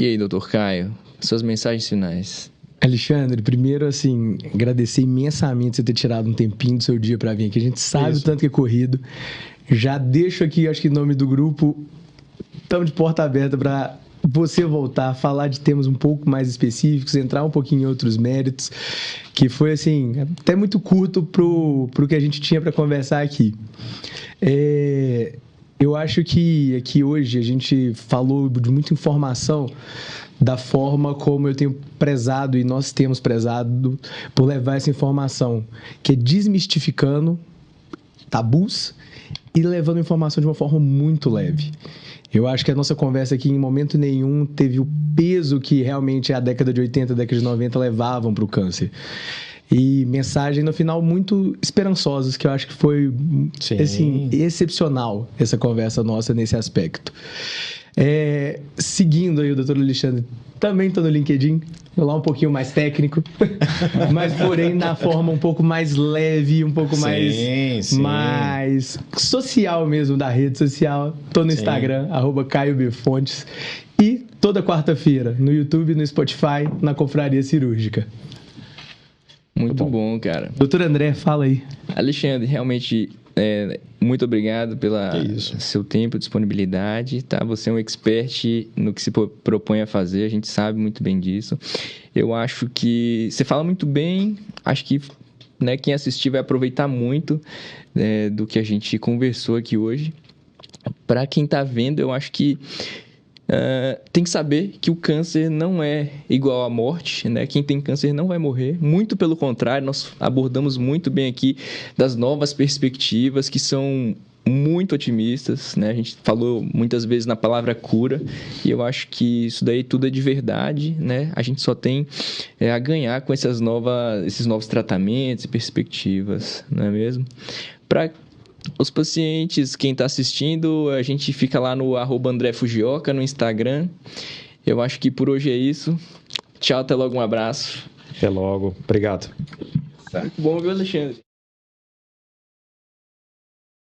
E aí, doutor Caio, suas mensagens finais? Alexandre, primeiro, assim, agradecer imensamente você ter tirado um tempinho do seu dia para vir aqui. A gente sabe o tanto que é corrido. Já deixo aqui, acho que em nome do grupo, estamos de porta aberta para você voltar, falar de temas um pouco mais específicos, entrar um pouquinho em outros méritos, que foi, assim, até muito curto pro que a gente tinha para conversar aqui. Eu acho que hoje a gente falou de muita informação da forma como eu tenho prezado e nós temos prezado por levar essa informação, que é desmistificando tabus e levando informação de uma forma muito leve. Eu acho que a nossa conversa aqui em momento nenhum teve o peso que realmente a década de 80, a década de 90 levavam para o câncer. E mensagem no final muito esperançosas, que eu acho que foi assim, excepcional essa conversa nossa nesse aspecto. Seguindo aí o doutor Alexandre, também estou no LinkedIn, lá um pouquinho mais técnico, mas porém na forma um pouco mais leve, um pouco mais social mesmo da rede social. Estou no Instagram, @CaioBFontes. E toda quarta-feira, no YouTube, no Spotify, na Confraria Cirúrgica. Muito bom, cara. Doutor André, fala aí. Alexandre, realmente, muito obrigado pela seu tempo, disponibilidade, tá? Você é um expert no que se propõe a fazer, a gente sabe muito bem disso. Eu acho que você fala muito bem, acho que, né, quem assistir vai aproveitar muito do que a gente conversou aqui hoje. Para quem está vendo, eu acho que tem que saber que o câncer não é igual à morte, né? Quem tem câncer não vai morrer, muito pelo contrário, nós abordamos muito bem aqui das novas perspectivas que são muito otimistas, né? A gente falou muitas vezes na palavra cura e eu acho que isso daí tudo é de verdade, né? A gente só tem a ganhar com esses novos tratamentos e perspectivas, não é mesmo? Para os pacientes, quem está assistindo, a gente fica lá no @AndréFujioka no Instagram. Eu acho que por hoje é isso. Tchau, até logo, um abraço. Até logo. Obrigado. Muito bom, viu, Alexandre?